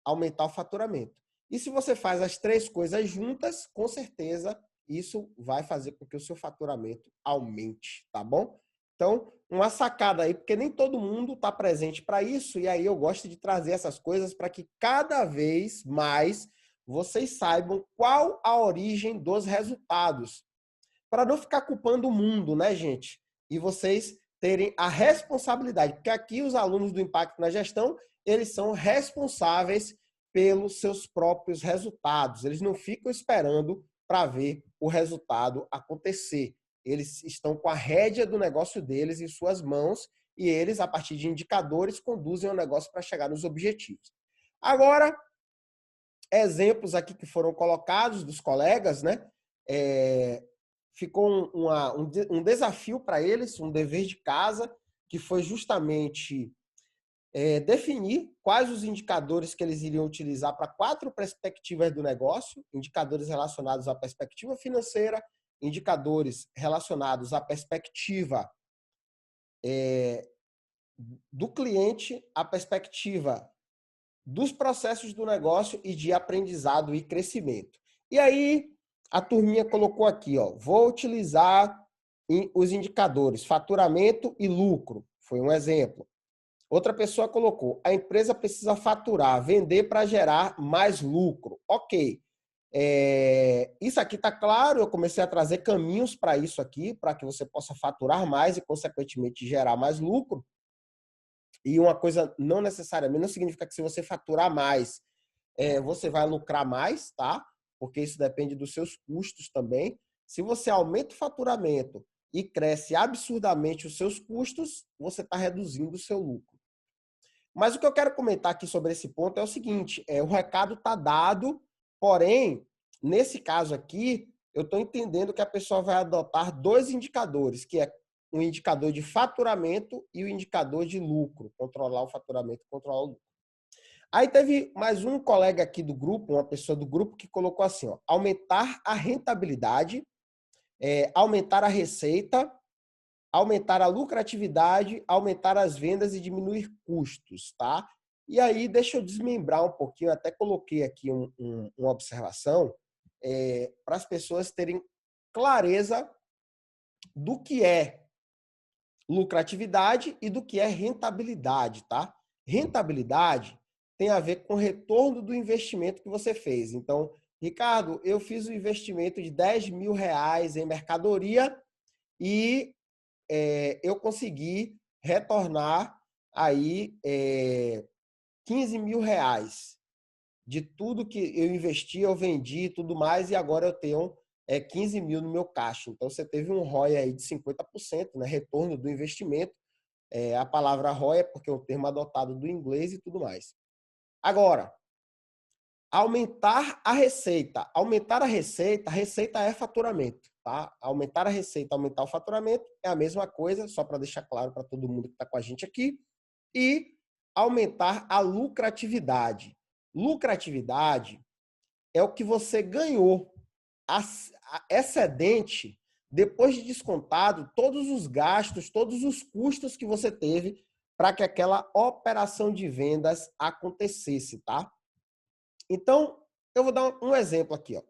aumentar o faturamento. E se você faz as três coisas juntas, com certeza isso vai fazer com que o seu faturamento aumente, tá bom? Então, uma sacada aí, porque nem todo mundo está presente para isso, e aí eu gosto de trazer essas coisas para que cada vez mais vocês saibam qual a origem dos resultados, para não ficar culpando o mundo, né, gente? E vocês terem a responsabilidade, porque aqui os alunos do Impacto na Gestão, eles são responsáveis pelos seus próprios resultados. Eles não ficam esperando para ver o resultado acontecer. Eles estão com a rédea do negócio deles em suas mãos e eles, a partir de indicadores, conduzem o negócio para chegar nos objetivos. Agora, exemplos aqui que foram colocados dos colegas, né? Ficou um desafio para eles, um dever de casa, que foi justamente definir quais os indicadores que eles iriam utilizar para 4 perspectivas do negócio, indicadores relacionados à perspectiva financeira, indicadores relacionados à perspectiva do cliente, à perspectiva dos processos do negócio e de aprendizado e crescimento. E aí, a turminha colocou aqui, ó, vou utilizar os indicadores faturamento e lucro, foi um exemplo. Outra pessoa colocou, a empresa precisa faturar, vender para gerar mais lucro. Ok. Isso aqui está claro, eu comecei a trazer caminhos para isso aqui, para que você possa faturar mais e, consequentemente, gerar mais lucro. E uma coisa não necessariamente, não significa que se você faturar mais, você vai lucrar mais, tá? Porque isso depende dos seus custos também. Se você aumenta o faturamento e cresce absurdamente os seus custos, você está reduzindo o seu lucro. Mas o que eu quero comentar aqui sobre esse ponto é o seguinte, o recado está dado, porém, nesse caso aqui, eu estou entendendo que a pessoa vai adotar dois indicadores, que é o indicador de faturamento e o indicador de lucro, controlar o faturamento e controlar o lucro. Aí teve mais um colega aqui do grupo, uma pessoa do grupo, que colocou assim, ó, aumentar a rentabilidade, aumentar a receita, aumentar a lucratividade, aumentar as vendas e diminuir custos, tá? E aí, deixa eu desmembrar um pouquinho, eu até coloquei aqui uma observação para as pessoas terem clareza do que é lucratividade e do que é rentabilidade, tá? Rentabilidade tem a ver com o retorno do investimento que você fez. Então, Ricardo, eu fiz um investimento de R$ 10.000 em mercadoria e eu consegui retornar aí R$ 15.000 de tudo que eu investi, eu vendi e tudo mais, e agora eu tenho 15 mil no meu caixa. Então, você teve um ROI aí de 50%, né? Retorno do investimento. A palavra ROI é porque é um termo adotado do inglês e tudo mais. Agora, aumentar a receita. Aumentar a receita é faturamento, tá? Aumentar a receita, aumentar o faturamento é a mesma coisa, só para deixar claro para todo mundo que está com a gente aqui. E aumentar a lucratividade. Lucratividade é o que você ganhou excedente depois de descontado todos os gastos, todos os custos que você teve para que aquela operação de vendas acontecesse, tá? Então, eu vou dar um exemplo aqui, ó.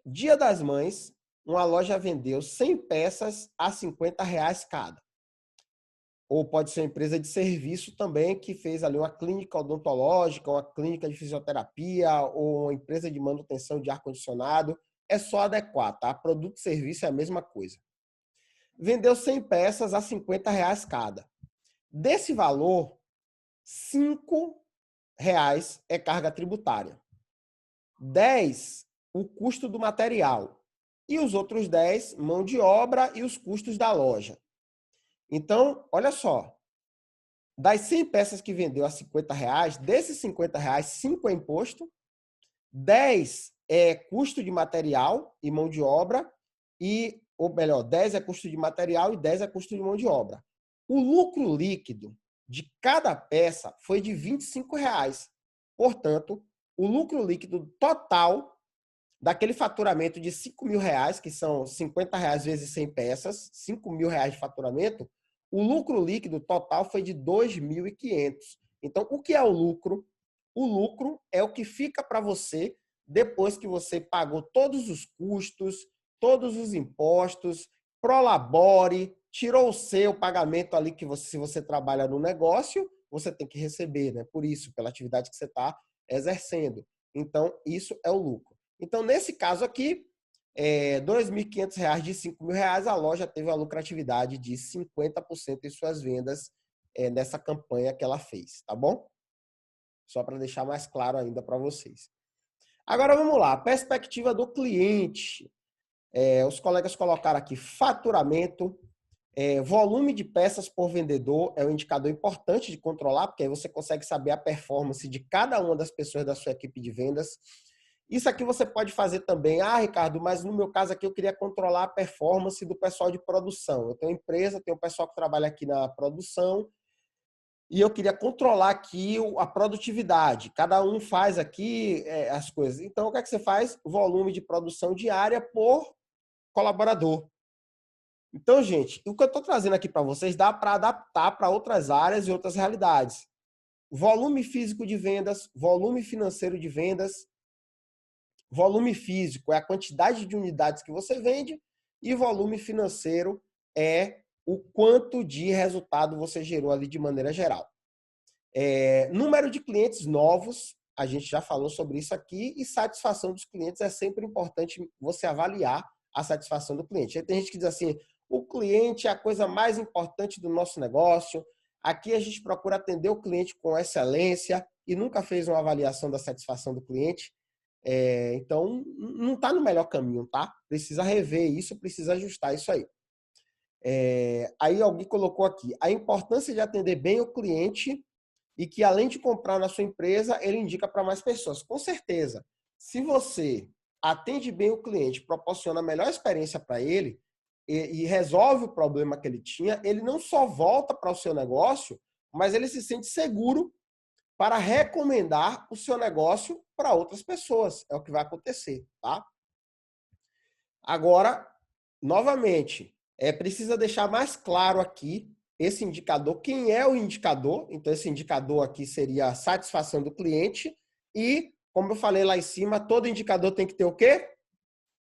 Dia das Mães, uma loja vendeu 100 peças a R$ 50 cada. Ou pode ser uma empresa de serviço também que fez ali uma clínica odontológica, uma clínica de fisioterapia ou uma empresa de manutenção de ar-condicionado. É só adequar, tá? Produto e serviço é a mesma coisa. Vendeu 100 peças a R$ 50 cada. Desse valor, R$ 5 é carga tributária. 10, o custo do material. E os outros 10, mão de obra e os custos da loja. Então, olha só. Das 100 peças que vendeu a R$ 50, desses R$ 50, 5 é imposto, 10 é custo de material e mão de obra, ou melhor, 10 é custo de material e 10 é custo de mão de obra. O lucro líquido de cada peça foi de R$ 25. Portanto, o lucro líquido total daquele faturamento de R$ 5.000, que são R$ 50 vezes 100 peças, R$ 5.000 de faturamento, o lucro líquido total foi de R$ 2.500. Então, o que é o lucro? O lucro é o que fica para você depois que você pagou todos os custos, todos os impostos, prolabore, tirou o seu pagamento ali que você, se você trabalha no negócio, você tem que receber, né? Por isso, pela atividade que você está exercendo. Então, isso é o lucro. Então, nesse caso aqui, R$ 2.500 de R$ 5.000, a loja teve uma lucratividade de 50% em suas vendas nessa campanha que ela fez, tá bom? Só para deixar mais claro ainda para vocês. Agora vamos lá, perspectiva do cliente. Os colegas colocaram aqui faturamento, volume de peças por vendedor é um indicador importante de controlar, porque aí você consegue saber a performance de cada uma das pessoas da sua equipe de vendas. Isso aqui você pode fazer também. Ricardo, mas no meu caso aqui eu queria controlar a performance do pessoal de produção. Eu tenho empresa, tenho um pessoal que trabalha aqui na produção e eu queria controlar aqui a produtividade. Cada um faz aqui as coisas. Então, o que é que você faz? Volume de produção diária por colaborador. Então, gente, o que eu estou trazendo aqui para vocês dá para adaptar para outras áreas e outras realidades. Volume físico de vendas, volume financeiro de vendas. Volume físico é a quantidade de unidades que você vende e volume financeiro é o quanto de resultado você gerou ali de maneira geral. Número de clientes novos, a gente já falou sobre isso aqui, e satisfação dos clientes é sempre importante você avaliar a satisfação do cliente. Aí tem gente que diz assim, o cliente é a coisa mais importante do nosso negócio, aqui a gente procura atender o cliente com excelência e nunca fez uma avaliação da satisfação do cliente. Então, não está no melhor caminho, tá? Precisa rever isso, precisa ajustar isso aí. Aí alguém colocou aqui, a importância de atender bem o cliente e que, além de comprar na sua empresa, ele indica para mais pessoas. Com certeza, se você atende bem o cliente, proporciona a melhor experiência para ele e resolve o problema que ele tinha, ele não só volta para o seu negócio, mas ele se sente seguro para recomendar o seu negócio para outras pessoas. É o que vai acontecer, tá? Agora, novamente, precisa deixar mais claro aqui esse indicador, quem é o indicador. Então, esse indicador aqui seria a satisfação do cliente e, como eu falei lá em cima, todo indicador tem que ter o quê?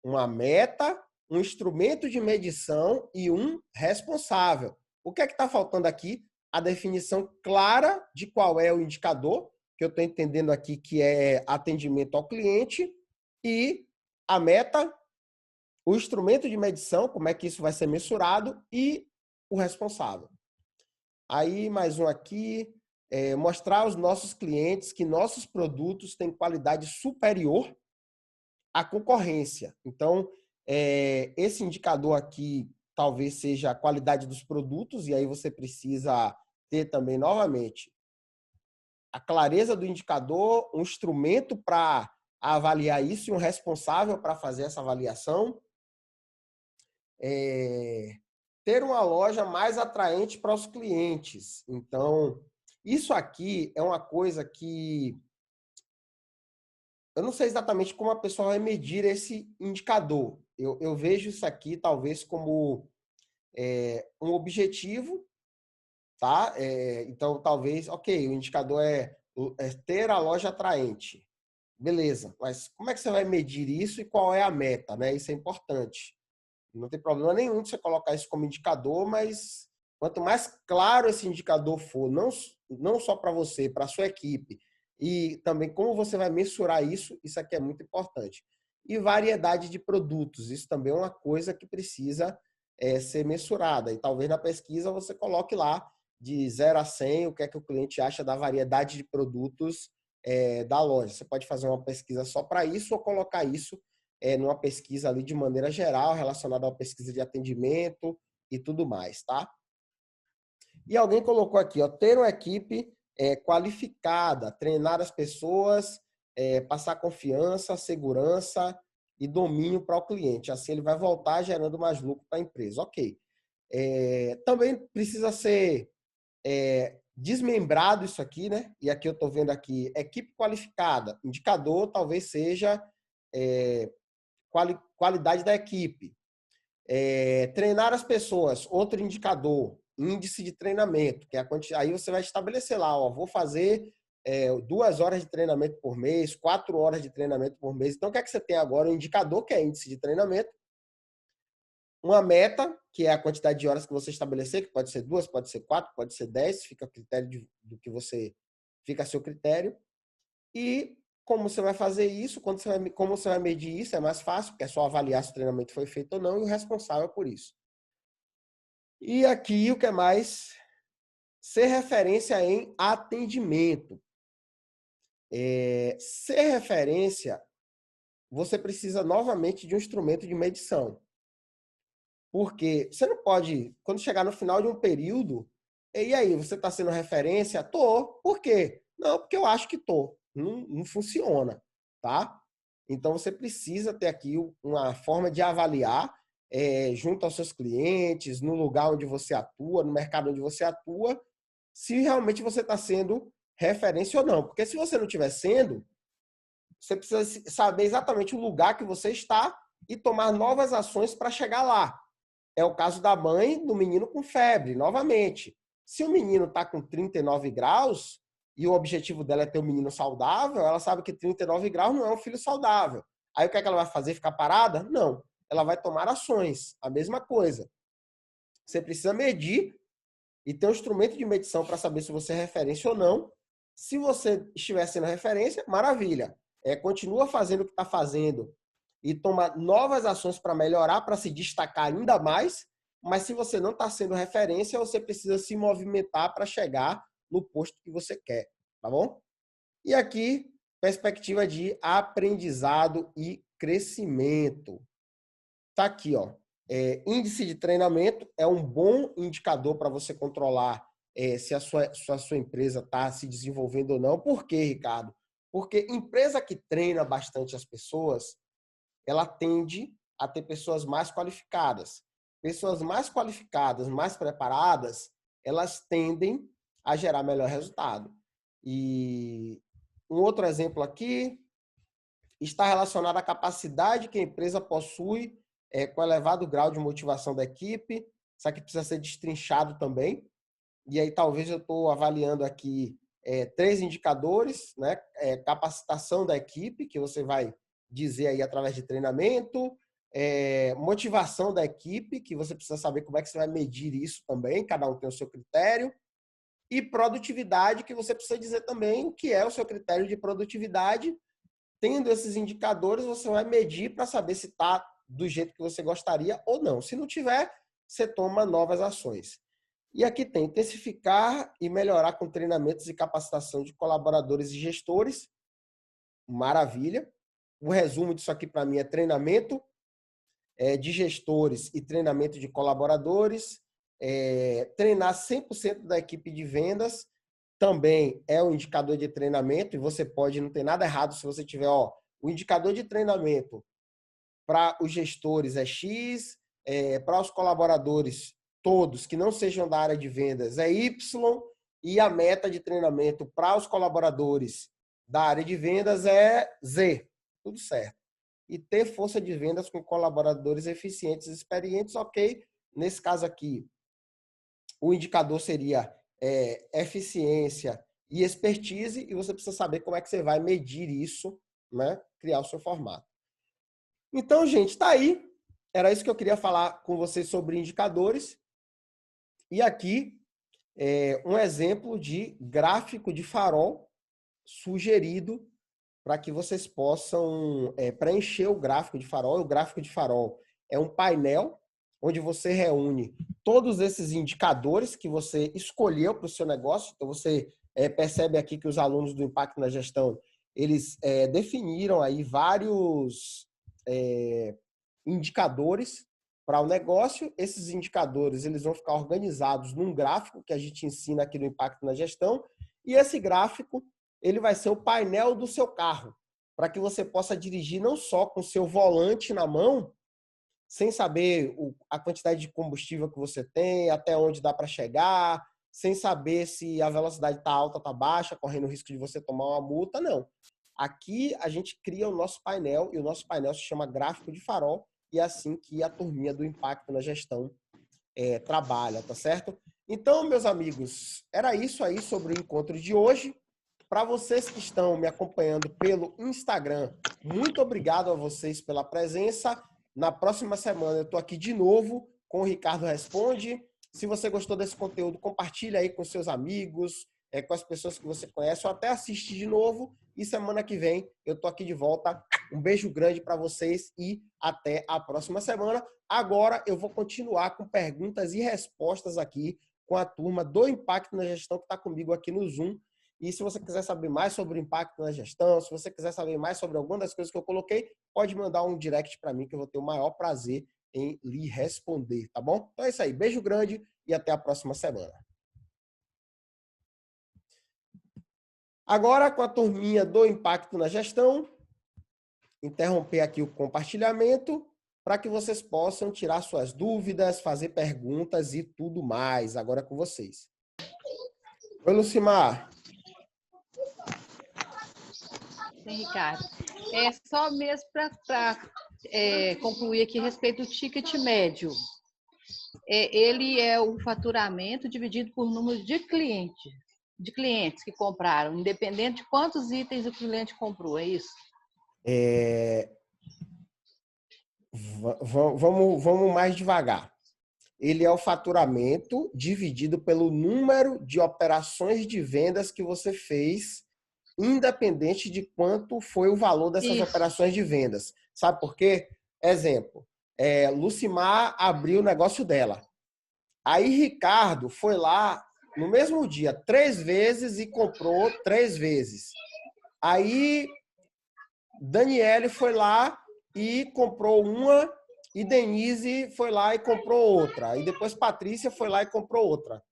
Uma meta, um instrumento de medição e um responsável. O que é que está faltando aqui? A definição clara de qual é o indicador, que eu estou entendendo aqui que é atendimento ao cliente, e a meta, o instrumento de medição, como é que isso vai ser mensurado, e o responsável. Aí, mais um aqui, mostrar aos nossos clientes que nossos produtos têm qualidade superior à concorrência. Então, esse indicador aqui talvez seja a qualidade dos produtos, e aí você precisa ter também, novamente, a clareza do indicador, um instrumento para avaliar isso e um responsável para fazer essa avaliação. Ter uma loja mais atraente para os clientes. Então, isso aqui é uma coisa que eu não sei exatamente como a pessoa vai medir esse indicador. Eu vejo isso aqui talvez como um objetivo, tá? Então, talvez, ok, o indicador é ter a loja atraente. Beleza, mas como é que você vai medir isso e qual é a meta, né? Isso é importante. Não tem problema nenhum de você colocar isso como indicador, mas quanto mais claro esse indicador for, não só para você, para a sua equipe, e também como você vai mensurar isso, isso aqui é muito importante. E variedade de produtos, isso também é uma coisa que precisa ser mensurada. E talvez na pesquisa você coloque lá de 0 a 100 o que é que o cliente acha da variedade de produtos da loja. Você pode fazer uma pesquisa só para isso ou colocar isso numa pesquisa ali de maneira geral, relacionada à pesquisa de atendimento e tudo mais, tá? E alguém colocou aqui, ó, ter uma equipe qualificada, treinar as pessoas, passar confiança, segurança e domínio para o cliente. Assim ele vai voltar gerando mais lucro para a empresa. Ok. Também precisa ser desmembrado isso aqui, né? E aqui eu estou vendo aqui, equipe qualificada. Indicador talvez seja qualidade da equipe. Treinar as pessoas, outro indicador, índice de treinamento, que é a quantidade. Aí você vai estabelecer lá, ó, vou fazer 2 horas de treinamento por mês, 4 horas de treinamento por mês. Então, o que é que você tem agora? Um indicador, que é índice de treinamento, uma meta, que é a quantidade de horas que você estabelecer, que pode ser 2, pode ser 4, pode ser 10, fica a critério do que você, fica a seu critério. E como você vai fazer isso, como você vai medir isso, é mais fácil, porque é só avaliar se o treinamento foi feito ou não, e o responsável por isso. E aqui, o que é mais? Ser referência em atendimento. Ser referência, você precisa novamente de um instrumento de medição. Porque você não pode, quando chegar no final de um período, e aí, você está sendo referência? Tô. Por quê? Não, porque eu acho que tô. Não funciona, tá? Então, você precisa ter aqui uma forma de avaliar junto aos seus clientes, no lugar onde você atua, no mercado onde você atua, se realmente você está sendo referência ou não. Porque se você não estiver sendo, você precisa saber exatamente o lugar que você está e tomar novas ações para chegar lá. É o caso da mãe do menino com febre, novamente. Se o menino está com 39 graus e o objetivo dela é ter um menino saudável, ela sabe que 39 graus não é um filho saudável. Aí o que é que ela vai fazer? Ficar parada? Não. Ela vai tomar ações. A mesma coisa. Você precisa medir e ter um instrumento de medição para saber se você é referência ou não. Se você estiver sendo referência, maravilha. Continua fazendo o que está fazendo e toma novas ações para melhorar, para se destacar ainda mais. Mas se você não está sendo referência, você precisa se movimentar para chegar no posto que você quer, tá bom? E aqui, perspectiva de aprendizado e crescimento. Tá aqui, ó. Índice de treinamento é um bom indicador para você controlar se a sua empresa está se desenvolvendo ou não. Por quê, Ricardo? Porque empresa que treina bastante as pessoas, ela tende a ter pessoas mais qualificadas. Pessoas mais qualificadas, mais preparadas, elas tendem a gerar melhor resultado. E um outro exemplo aqui está relacionado à capacidade que a empresa possui com elevado grau de motivação da equipe. Isso aqui precisa ser destrinchado também. E aí talvez eu estou avaliando aqui 3 indicadores, né? Capacitação da equipe, que você vai dizer aí através de treinamento, motivação da equipe, que você precisa saber como é que você vai medir isso também, cada um tem o seu critério, e produtividade, que você precisa dizer também o que é o seu critério de produtividade. Tendo esses indicadores, você vai medir para saber se está do jeito que você gostaria ou não. Se não tiver, você toma novas ações. E aqui tem intensificar e melhorar com treinamentos e capacitação de colaboradores e gestores. Maravilha. O resumo disso aqui para mim é treinamento de gestores e treinamento de colaboradores. Treinar 100% da equipe de vendas também é um indicador de treinamento e você pode, não tem nada errado se você tiver, o indicador de treinamento para os gestores é X, para os colaboradores todos que não sejam da área de vendas é Y, e a meta de treinamento para os colaboradores da área de vendas é Z. Tudo certo. E ter força de vendas com colaboradores eficientes e experientes, ok. Nesse caso aqui, o indicador seria eficiência e expertise, e você precisa saber como é que você vai medir isso, né? Criar o seu formato. Então, gente, está aí. Era isso que eu queria falar com vocês sobre indicadores. E aqui, um exemplo de gráfico de farol sugerido para que vocês possam preencher o gráfico de farol. O gráfico de farol é um painel onde você reúne todos esses indicadores que você escolheu para o seu negócio. Então, você percebe aqui que os alunos do Impacto na Gestão, eles definiram aí vários indicadores para o negócio. Esses indicadores, eles vão ficar organizados num gráfico que a gente ensina aqui no Impacto na Gestão, e esse gráfico, ele vai ser o painel do seu carro, para que você possa dirigir não só com o seu volante na mão, sem saber a quantidade de combustível que você tem, até onde dá para chegar, sem saber se a velocidade está alta ou está baixa, correndo o risco de você tomar uma multa, não. Aqui a gente cria o nosso painel, e o nosso painel se chama gráfico de farol, e é assim que a turminha do Impacto na Gestão trabalha, tá certo? Então, meus amigos, era isso aí sobre o encontro de hoje. Para vocês que estão me acompanhando pelo Instagram, muito obrigado a vocês pela presença. Na próxima semana eu estou aqui de novo com o Ricardo Responde. Se você gostou desse conteúdo, compartilha aí com seus amigos, com as pessoas que você conhece, ou até assiste de novo. E semana que vem eu estou aqui de volta. Um beijo grande para vocês e até a próxima semana. Agora eu vou continuar com perguntas e respostas aqui com a turma do Impacto na Gestão que está comigo aqui no Zoom. E se você quiser saber mais sobre o impacto na gestão, se você quiser saber mais sobre alguma das coisas que eu coloquei, pode mandar um direct para mim que eu vou ter o maior prazer em lhe responder, tá bom? Então é isso aí. Beijo grande e até a próxima semana. Agora, com a turminha do Impacto na Gestão, interromper aqui o compartilhamento para que vocês possam tirar suas dúvidas, fazer perguntas e tudo mais. Agora é com vocês. Oi, Lucimar. Sim, Ricardo. É só mesmo para concluir aqui a respeito do ticket médio. Ele é o faturamento dividido por número de clientes que compraram, independente de quantos itens o cliente comprou, é isso? Vamos mais devagar. Ele é o faturamento dividido pelo número de operações de vendas que você fez, independente de quanto foi o valor dessas operações de vendas. Sabe por quê? Exemplo, Lucimar abriu o negócio dela. Aí Ricardo foi lá no mesmo dia 3 vezes e comprou 3 vezes. Aí Daniele foi lá e comprou uma e Denise foi lá e comprou outra. E depois Patrícia foi lá e comprou outra.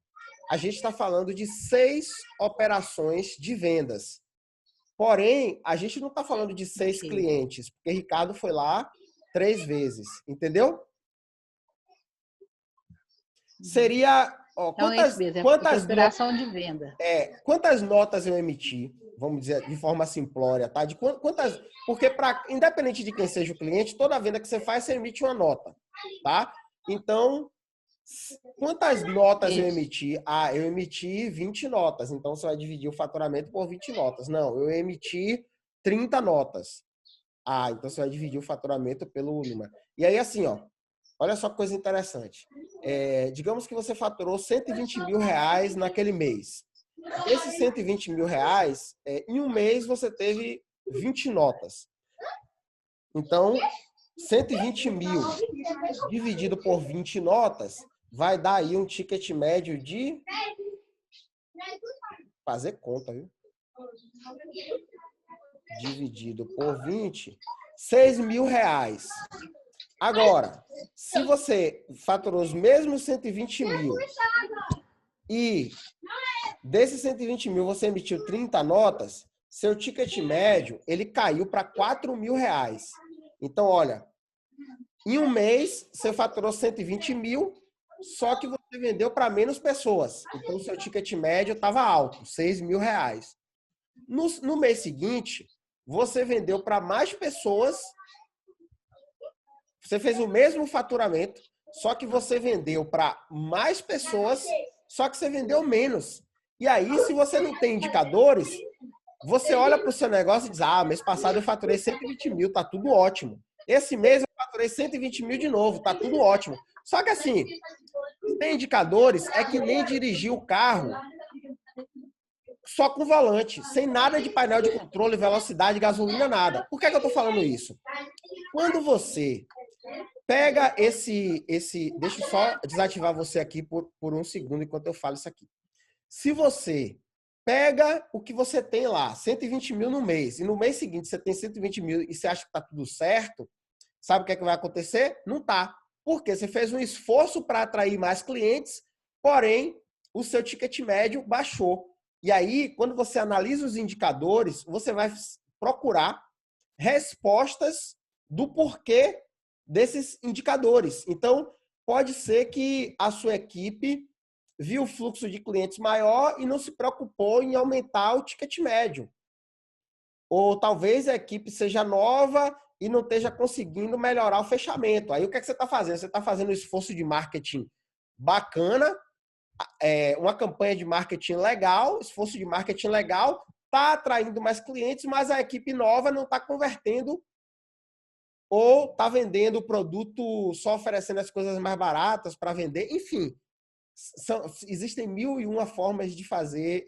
A gente está falando de 6 operações de vendas. Porém, a gente não está falando de 6 clientes, porque Ricardo foi lá 3 vezes, entendeu? Seria... Ó, Então é isso mesmo, é operação de venda. Quantas notas eu emiti, vamos dizer, de forma simplória, tá? De quantas... Porque, independente de quem seja o cliente, toda venda que você faz, você emite uma nota, tá? Então, quantas notas eu emiti? Ah, eu emiti 20 notas. Então, você vai dividir o faturamento por 20 notas. Não, eu emiti 30 notas. Ah, então você vai dividir o faturamento pelo número. E aí, assim, ó, olha só que coisa interessante. Digamos que você faturou 120 mil reais naquele mês. Esses 120 mil reais, em um mês você teve 20 notas. Então, 120 mil dividido por 20 notas vai dar aí um ticket médio de... Fazer conta, viu? Dividido por 20, 6 mil reais. Agora, se você faturou os mesmos 120 mil e desses 120 mil você emitiu 30 notas, seu ticket médio ele caiu para 4 mil reais. Então, olha, em um mês você faturou 120 mil, só que você vendeu para menos pessoas. Então, seu ticket médio estava alto, 6 mil reais. No mês seguinte, você vendeu para mais pessoas. Você fez o mesmo faturamento, só que você vendeu para mais pessoas, só que você vendeu menos. E aí, se você não tem indicadores, você olha para o seu negócio e diz, mês passado eu faturei 120 mil, tá tudo ótimo. Esse mês eu faturei 120 mil de novo, tá tudo ótimo. Só que assim, sem indicadores é que nem dirigir o carro só com volante, sem nada de painel de controle, velocidade, gasolina, nada. Por que eu estou falando isso? Quando você pega esse... Deixa eu só desativar você aqui por um segundo enquanto eu falo isso aqui. Se você pega o que você tem lá, 120 mil no mês, e no mês seguinte você tem 120 mil e você acha que está tudo certo, sabe o que é que vai acontecer? Não tá. Porque você fez um esforço para atrair mais clientes, porém, o seu ticket médio baixou. E aí, quando você analisa os indicadores, você vai procurar respostas do porquê desses indicadores. Então, pode ser que a sua equipe viu o fluxo de clientes maior e não se preocupou em aumentar o ticket médio. Ou talvez a equipe seja nova e não esteja conseguindo melhorar o fechamento. Aí o que é que você está fazendo? Você está fazendo um esforço de marketing bacana, uma campanha de marketing legal, esforço de marketing legal, está atraindo mais clientes, mas a equipe nova não está convertendo ou está vendendo o produto só oferecendo as coisas mais baratas para vender. Enfim, existem 1001 formas de fazer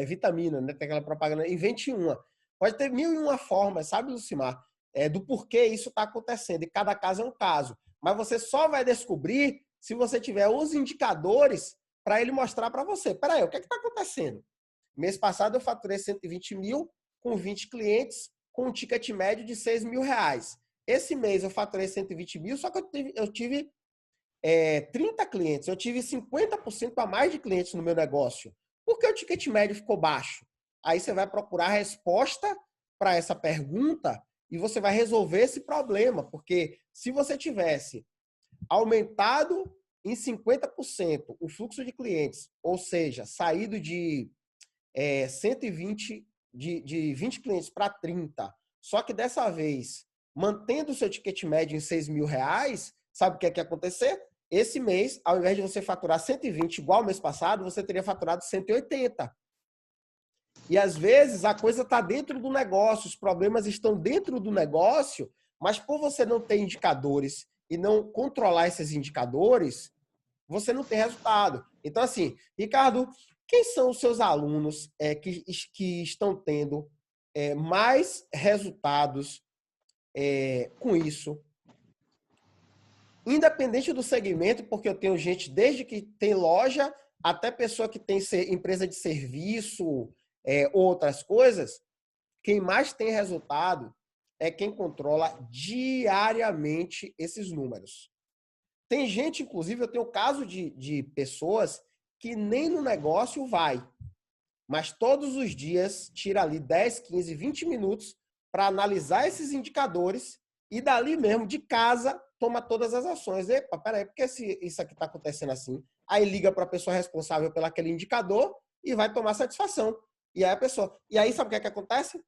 vitamina, né? Tem aquela propaganda, invente uma. Pode ter 1001 formas, sabe, Lucimar? Do porquê isso está acontecendo. E cada caso é um caso. Mas você só vai descobrir se você tiver os indicadores para ele mostrar para você. Peraí, o que está acontecendo? Mês passado eu faturei 120 mil com 20 clientes, com um ticket médio de 6 mil reais. Esse mês eu faturei 120 mil, só que eu tive 30 clientes. Eu tive 50% a mais de clientes no meu negócio. Por que o ticket médio ficou baixo? Aí você vai procurar a resposta para essa pergunta e você vai resolver esse problema. Porque se você tivesse aumentado em 50% o fluxo de clientes, ou seja, saído de 120, de 20 clientes para 30, só que dessa vez, mantendo o seu ticket médio em 6 mil reais, sabe o que é que ia acontecer? Esse mês, ao invés de você faturar 120 igual ao mês passado, você teria faturado 180. E às vezes a coisa está dentro do negócio, os problemas estão dentro do negócio, mas por você não ter indicadores e não controlar esses indicadores, você não tem resultado. Então, assim, Ricardo, quem são os seus alunos que estão tendo mais resultados com isso? Independente do segmento, porque eu tenho gente desde que tem loja até pessoa que tem empresa de serviço, outras coisas, quem mais tem resultado é quem controla diariamente esses números. Tem gente, inclusive, eu tenho caso de pessoas que nem no negócio vai, mas todos os dias tira ali 10, 15, 20 minutos para analisar esses indicadores e dali mesmo, de casa, toma todas as ações. Epa, peraí, por que isso aqui está acontecendo assim? Aí liga para a pessoa responsável pelo aquele indicador e vai tomar satisfação. E aí a pessoa... E aí sabe o que é que acontece?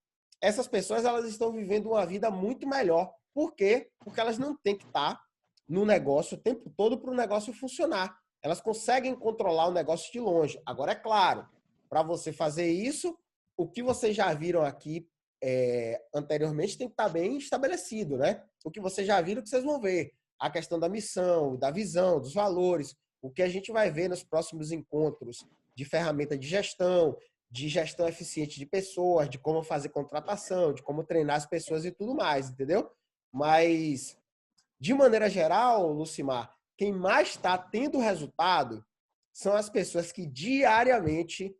Essas pessoas, elas estão vivendo uma vida muito melhor. Por quê? Porque elas não têm que estar no negócio o tempo todo para o negócio funcionar. Elas conseguem controlar o negócio de longe. Agora, é claro, para você fazer isso, o que vocês já viram aqui anteriormente tem que estar bem estabelecido, né? O que vocês já viram, que vocês vão ver. A questão da missão, da visão, dos valores, o que a gente vai ver nos próximos encontros de ferramenta de gestão eficiente de pessoas, de como fazer contratação, de como treinar as pessoas e tudo mais, entendeu? Mas, de maneira geral, Lucimar, quem mais está tendo resultado são as pessoas que diariamente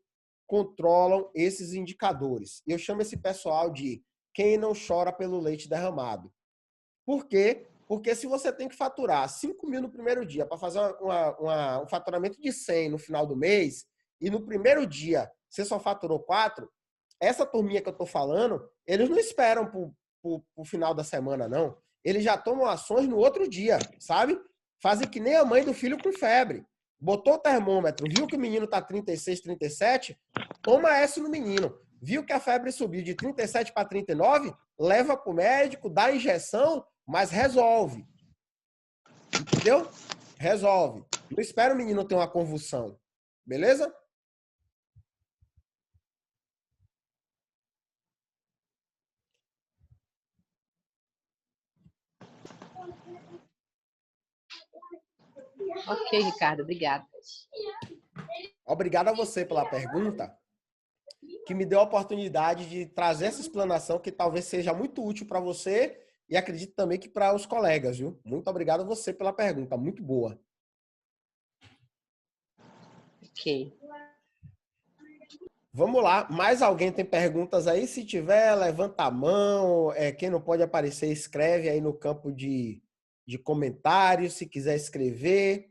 controlam esses indicadores. E eu chamo esse pessoal de quem não chora pelo leite derramado. Por quê? Porque se você tem que faturar 5 mil no primeiro dia para fazer um faturamento de 100 no final do mês, e no primeiro dia você só faturou 4, essa turminha que eu estou falando, eles não esperam para o final da semana, não. Eles já tomam ações no outro dia, sabe? Fazem que nem a mãe do filho com febre. Botou o termômetro, viu que o menino está 36, 37, toma essa no menino. Viu que a febre subiu de 37 para 39, leva para o médico, dá injeção, mas resolve. Entendeu? Resolve. Não espera o menino ter uma convulsão. Beleza? Ok, Ricardo, obrigada. Obrigado a você pela pergunta, que me deu a oportunidade de trazer essa explanação que talvez seja muito útil para você e acredito também que para os colegas, viu? Muito obrigado a você pela pergunta, muito boa. Ok. Vamos lá, mais alguém tem perguntas aí? Se tiver, levanta a mão. Quem não pode aparecer, escreve aí no campo de comentários, se quiser escrever.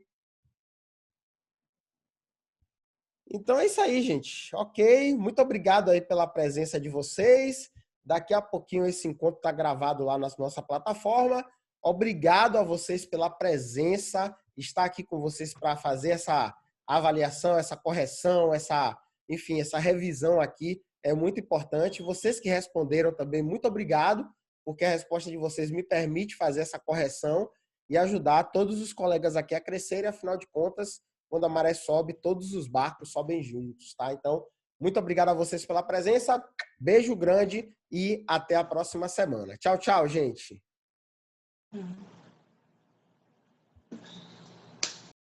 Então é isso aí, gente. Ok, muito obrigado aí pela presença de vocês. Daqui a pouquinho esse encontro está gravado lá na nossa plataforma. Obrigado a vocês pela presença, estar aqui com vocês para fazer essa avaliação, essa correção, enfim, essa revisão aqui é muito importante. Vocês que responderam também, muito obrigado, porque a resposta de vocês me permite fazer essa correção e ajudar todos os colegas aqui a crescerem, afinal de contas, quando a maré sobe, todos os barcos sobem juntos, tá? Então, muito obrigado a vocês pela presença, beijo grande e até a próxima semana. Tchau, tchau, gente.